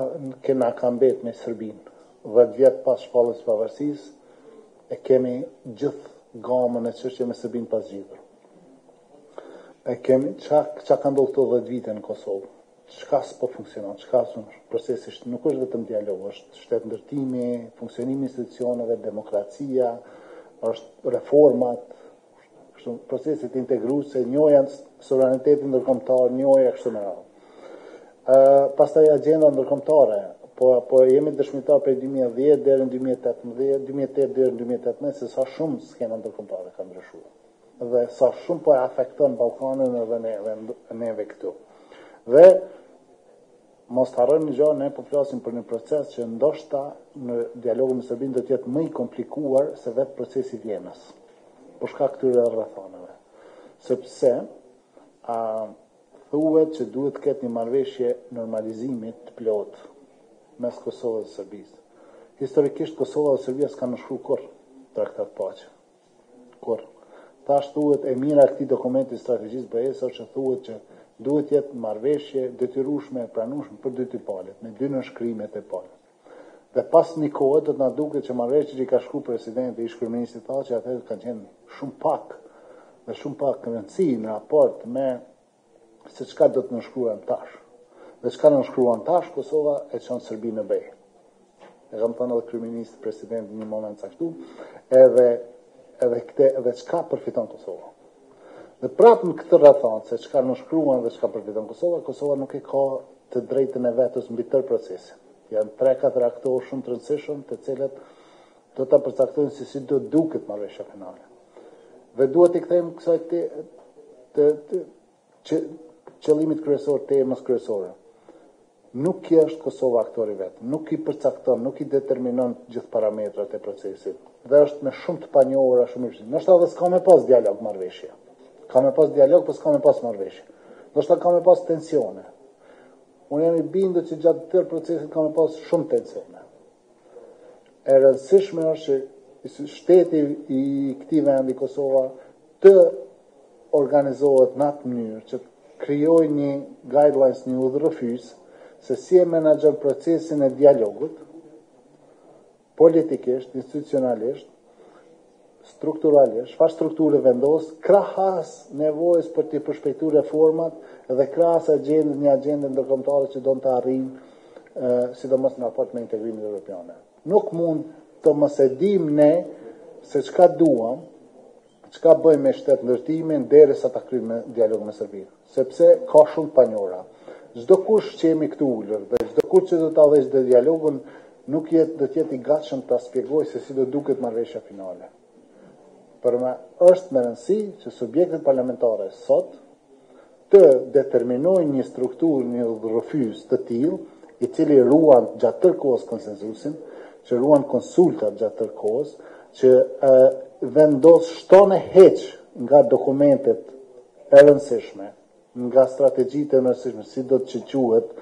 kena ka mbet me Serbinë, 10 vjet pas shpalljes së pavarësisë, e kemi gjithë gamën e çështjeve me Serbinë pas zgjidhur. E kemi çka ka ndodhur këto 10 vite në Kosovë. Çka s'po funksionon, çka procesi nuk është vetëm dialog, është shtetëndërtimi, funksionimi i institucioneve, demokracia, është reformat, proceset integruese, njohja sovranitetit ndërkombëtar, njohja kështu me radhë. Pastaj agenda ndërkombëtare, po jemi dëshmitar prej 2010 deri në 2018, 2008 deri në 2018, se sa shumë skema ndërkombëtare ka ndryshuar. Dhe sa shumë po e afekton Ballkanin edhe neve këtu. Dhe mos harrojmë një gjë, ne po flasim për një proces që ndoshta në dialogun me Serbinë do të jetë më i komplikuar se vetë procesi i Vienës. Për shkak këtyre rrethonave. Sepse thuhet që duhet të ketë një marrëveshje normalizimit të plot mes Kosovës dhe Serbisë. Historikisht Kosova dhe Serbia s'kan nënshkruar kurrë traktat paqe. Kur tash thuhet e mira e këtij dokumenti strategjisë BE-s është që thuhet që duhet jetë marrëveshje detyrueshme e pranueshme për 2 palët, me 2 nënshkrimet e palët. Dhe pas një kohe do të na duket që marrëveshja që ka shkruar presidenti ish kryeministri Thaçi atëherë kanë qenë shumë pak rëndësi në raport me se çka do të nënshkruan tash. Dhe çka nënshkruan tash, Kosova e çon Serbinë në BE. E kam thënë edhe kryeministri presidenti në një moment caktuar, edhe çka përfiton Kosova. Dhe prapë në këtë rrethon, se çka në shkruan dhe çka përfiton Kosova, Kosova nuk e ka të drejtën e vetës mbi tërë procesin. Janë 3-4 aktorë shumë të rëndësishëm, të cilët do ta përcaktojnë se si do duket marrëveshja finale. Dhe duhet i kthejmë kësaj qëllimit kryesor, temës kryesore. Nuk është Kosova aktori vetë, nuk i përcakton, nuk i determinon gjithë parametrat e procesit. Dhe është me shumë të panjohura, shumë i vështirë. Ndoshta edhe s'ka me pas dialog marrëveshje. Ka me pas dialog, po s'ka me pas marrëveshje. Ndoshta ka me pas tensione. Unë jam i bindur që gjatë të tërë procesit ka me pas shumë tensione. E rëndësishme është që shteti i këtij vendi Kosova të organizohet në atë mënyrë që krijoj një guidelines, një udhërrëfys se si e menaxhon procesin e dialogut politikisht, institucionalisht, strukturalisht, çfarë strukture vendos, krahas nevojës për të përshpejtuar reformat dhe krahas një agjende ndërkombëtare që don të arrijë sidomos në raport me integrimin evropian. Nuk mund të mos e dim ne se çka duam, çka bëjmë me shtetëndërtimin derisa ta kryejmë dialog me Serbinë, sepse ka shumë panjora. Çdo kush që jemi këtu ulur dhe çdo kush që do ta vësh në dialogun do të jetë i gatshëm ta shpjegojë se si do duket marrëveshja finale. Për me është me rëndësi që subjektet parlamentare sot të determinojnë një strukturë, një udhërrëfys të tillë, i cili ruan gjatë tërë kohës konsensusin, që ruan konsultat gjatë tërë kohës, që vendos shton e heq nga dokumentet e rëndësishme, nga strategjitë e rëndësishme, si do të quhet,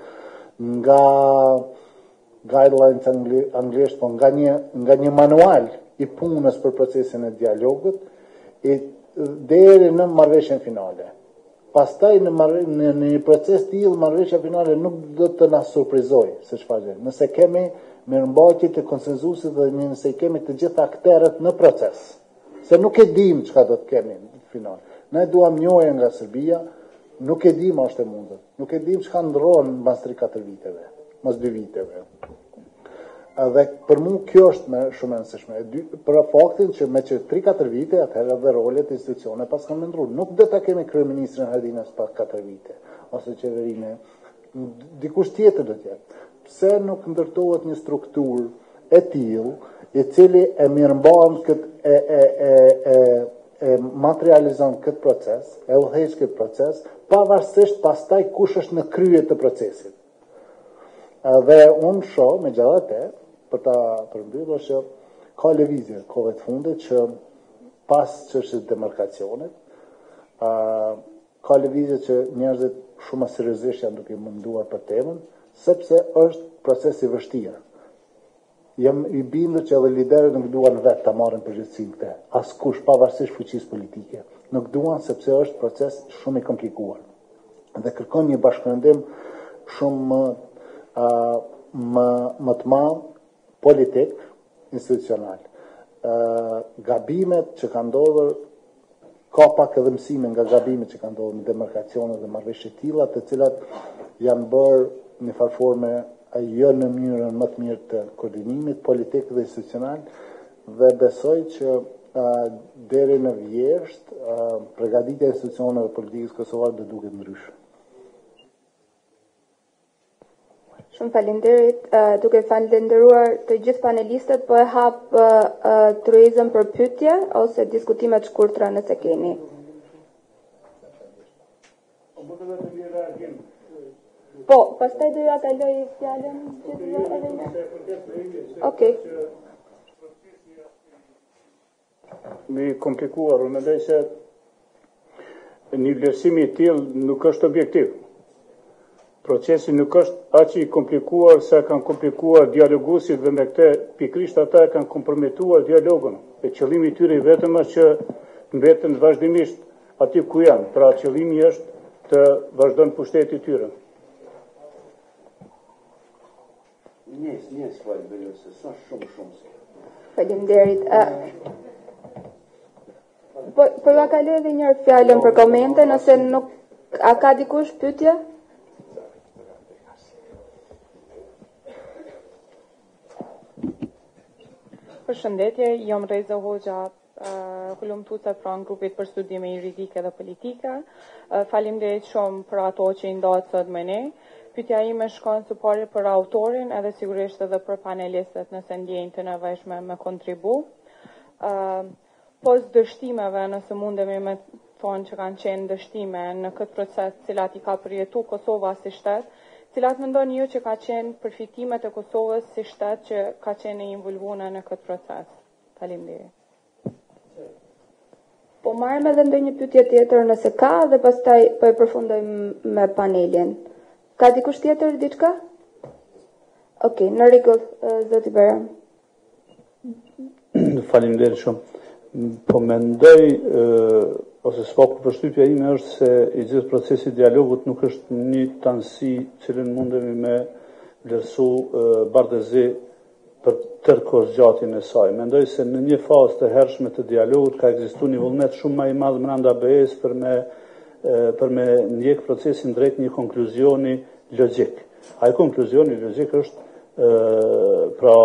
nga guidelines anglisht, po nga një manual i punës për procesin e dialogut, deri në marrëveshjen finale. Pastaj në një proces të tillë marrëveshja finale nuk do të na surprizojë se çfarë gjë. Nëse kemi mirëmbajtje të konsensusit dhe nëse kemi të gjitha aktorët në proces, se nuk e dim çka do të kemi në final. Ne duam njohje nga Serbia, nuk e dim a është e mundur. Nuk e dim çka ndrohen mbas 3-4 viteve, mos 2 viteve. Dhe për mua kjo është shumë e rëndësishme. Për faktin që me 3-4 vite atëherë edhe rolet e institucione pas kanë ndryshuar. Nuk do ta kemi kryeministrin Haradinës pas 4 vite ose qeverinë. Dikush tjetër do të jetë. Pse nuk ndërtohet një strukturë e tillë i cili e mirëmban e materializon këtë proces, e udhëheq këtë proces, pavarësisht pastaj kush është në krye të procesit. Dhe unë shoh megjithatë për ta përmbyllur që ka lëvizje kohë të fundit që pas çështjes demarkacionit, ka lëvizje që njerëzit shumë seriozisht janë duke munduar për temën, sepse është proces i vështirë. Jam i bindur që edhe liderët nuk duan vetë ta marrin përgjegjësinë këtë. Askush pavarësisht fuqisë politike. Nuk duan sepse është proces shumë i komplikuar. Dhe kërkon një bashkërendim shumë më të madh politik, institucional. Gabimet që kanë ndodhur, ka pak edhe mësime nga gabimet që kanë ndodhur në demarkacione dhe marrëveshje të tilla, të cilat janë bërë në farforme jo në mënyrën më të mirë të koordinimit politik dhe institucional, dhe besoj që deri në vjesht përgatitja e institucioneve politikës kosovare do duket ndryshe. Shumë faleminderit, duke falendëruar të gjithë panelistët, po e hap Tryezën për pyetje ose diskutime të shkurtra nëse keni. Po, pastaj do ja kaloj fjalën gjithë edhe një. Okej. Me komplikuar, unë mendoj se një vlerësim i tillë nuk është objektiv. Procesi nuk është aq i komplikuar sa kanë komplikuar dialoguesit dhe me këtë pikrisht ata kanë kompromituar dialogun. E qëllimi i tyre vetëm është që mbeten vazhdimisht aty ku janë. Pra qëllimi është të vazhdojnë pushteti i tyre. Njes, faleminderit, sa shumë. Faleminderit. Po ja kaloj edhe një herë fjalën për komente, nëse nuk a ka dikush pyetje? Përshëndetje, jam Reza Hoxha hullumtuese pranë grupit për studime juridike dhe politike. Faleminderit shumë për ato që i ndohet sot me ne. Pyetja ime shkon së pari për autorin edhe sigurisht edhe për panelistët nëse ndjejnë të nevojshme me kontribu. Pos dështimeve, nëse mundemi me thonë që kanë qenë dështime në këtë proces cilat i ka përjetu Kosova si shtet, cilat mendoni ju që ka qenë përfitimet e Kosovës si shtet që ka qenë involvuar në këtë proces? Faleminderit. Po marrim edhe ndonjë pyetje tjetër nëse ka dhe pastaj po e përfundojmë me panelin. Ka dikush tjetër diçka? Okej, në rregull, zoti Beram. Faleminderit shumë. Po mendoj ose s'po përshtypja ime është se i gjithë procesi dialogut nuk është një tansi cilën mundemi me vlerësu bardhëzi për tërë kohëzgjatjen e saj. Mendoj se në një fazë të hershme të dialogut ka ekzistuar një vullnet shumë më i madh brenda BE-s për me ndjek procesin drejt një konkluzioni logjik. Ai konkluzioni logjik është pra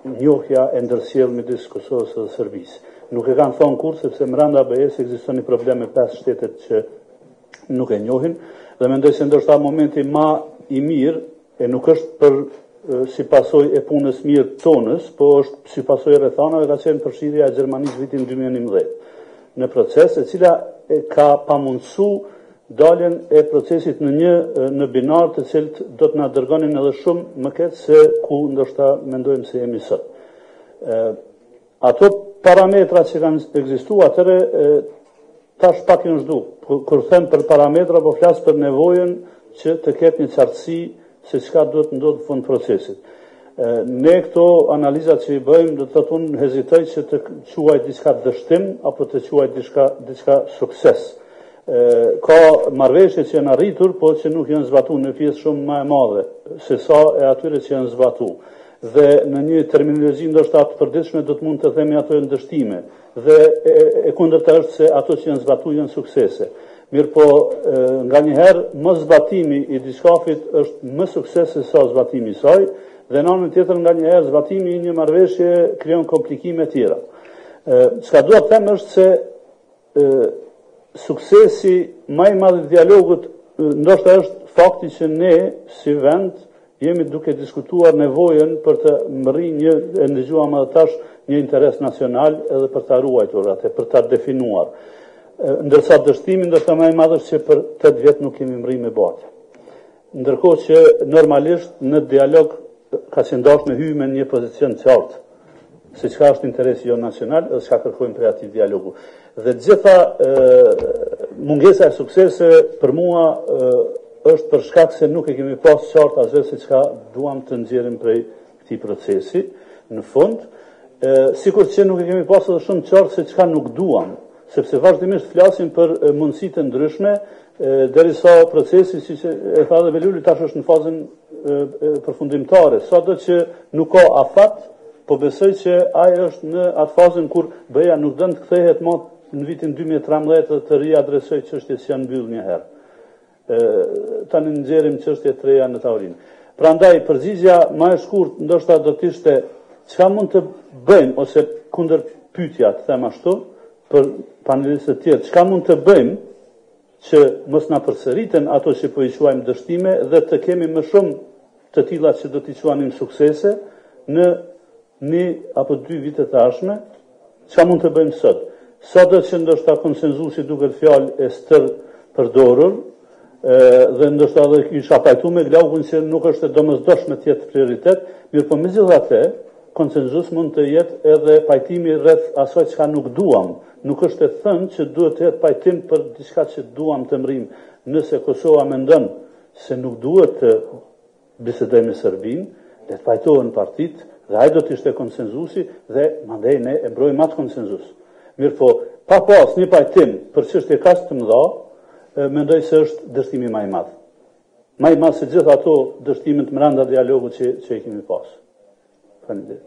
njohja e ndërsjellë midis Kosovës dhe Serbisë. Nuk e kanë thonë kur, sepse brenda BE-s ekziston një problem me 5 shtetet që nuk e njohin, dhe mendoj se ndoshta momenti më i mirë e nuk është për si pasoj e punës mirë tonës, po është si pasoj e rrethanave ka qenë përfshirja e Gjermanisë vitin 2011 në proces, e cila ka pamundsu daljen e procesit në binar të cilët do të na dërgonin edhe shumë më keq se ku ndoshta mendojmë se jemi sot. Ato parametra që kanë ekzistuar atëre tash pak janë zhdu. Kur them për parametra, po flas për nevojën që të ketë një qartësi se çka duhet ndodhë fund procesit. Ne këto analizat që i bëjmë, do të thonë hezitoj që të quaj diçka dështim apo të quaj diçka sukses. Ka marrëveshje që janë arritur, po që nuk janë zbatuar në pjesë shumë më e madhe se sa e atyre që janë zbatuar. Dhe në një terminologji ndoshta të përditshme do të mund të themi ato janë dështime. Dhe e kundërta është se ato që janë zbatuar janë suksese. Mirë po, nga njëherë, më zbatimi i diçkafit është më sukses se sa zbatimi i saj, dhe në anën tjetër nga njëherë zbatimi i një marrëveshje krijon komplikime tjera. Çka dua të them është se suksesi më i madh i dialogut ndoshta është fakti që ne si vend jemi duke diskutuar nevojën për të mërri e ndëgjuam edhe tash një interes nacional edhe për ta ruajtur atë, për ta definuar. Ndërsa dështimi ndërsa më i madh është që për 8 vjet nuk kemi mri me bate. Ndërkohë që normalisht në dialog ka qenë dashur me hyj me një pozicion të qartë, se çka është interesi jo nacional dhe çka kërkojmë për atij dialogu. Dhe gjitha mungesa e suksese për mua është për shkak se nuk e kemi pas qartë asgjë se çka duam të nxjerrim prej këtij procesi në fund, sikur që nuk e kemi pas edhe shumë qartë se çka nuk duam, sepse vazhdimisht flasim për mundësitë të ndryshme, derisa procesi, siç e tha dhe Veluli, tash është në fazën përfundimtare. Sado që nuk ka afat, po besoj që ai është në atë fazën kur BE-ja nuk do të kthehet më në vitin 2013 dhe të riadresoj çështjet që janë mbyllur një herë. Tani nxjerrim çështjet të reja në tavolinë. Prandaj përgjigjja më e shkurtë ndoshta do të ishte çka mund të bëjmë ose kundër pyetja, të them ashtu, për panelistët tjerë, çka mund të bëjmë që mos na përsëriten ato që po i quajmë dështime dhe të kemi më shumë të tilla që do t'i quanim suksese në 1 apo 2 vite të ardhshme, çka mund të bëjmë sot? Sado që ndoshta konsenzusi duket fjalë e stër përdorur, dhe ndoshta edhe kisha pajtuar me Glaukun që nuk është e domosdoshme të jetë prioritet, mirë po megjithatë konsenzus mund të jetë edhe pajtimi rreth asaj çka nuk duam. Nuk është e thënë që duhet të jetë pajtim për diçka që duam të mrim. Nëse Kosova mendon se nuk duhet të bisedojë me Serbinë, le të pajtohen partitë dhe ai do të ishte konsenzusi dhe mandej ne e mbrojmë atë konsenzus. Mirë po, pa pas një pajtim për çështje kaq të mëdha, mendoj se është dështimi më i madh. Më i madh se gjithë ato dështimet brenda dialogut që i kemi pas. Faleminderit.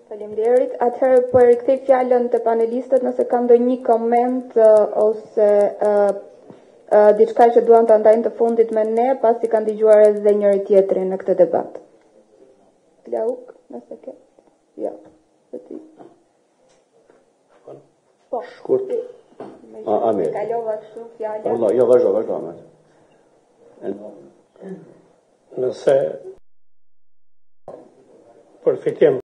Faleminderit. Atëherë po e rikthej fjalën te panelistët nëse kanë ndonjë koment ose diçka që duan ta ndajnë të fundit me ne pasi kanë dëgjuar edhe njëri tjetrin në këtë debat. Glauk, nëse ke. Jo. Po. Shkurt. Mirë. Kalova kështu fjala. Allah, jo, vazhdo, Ahmet. Nëse përfitim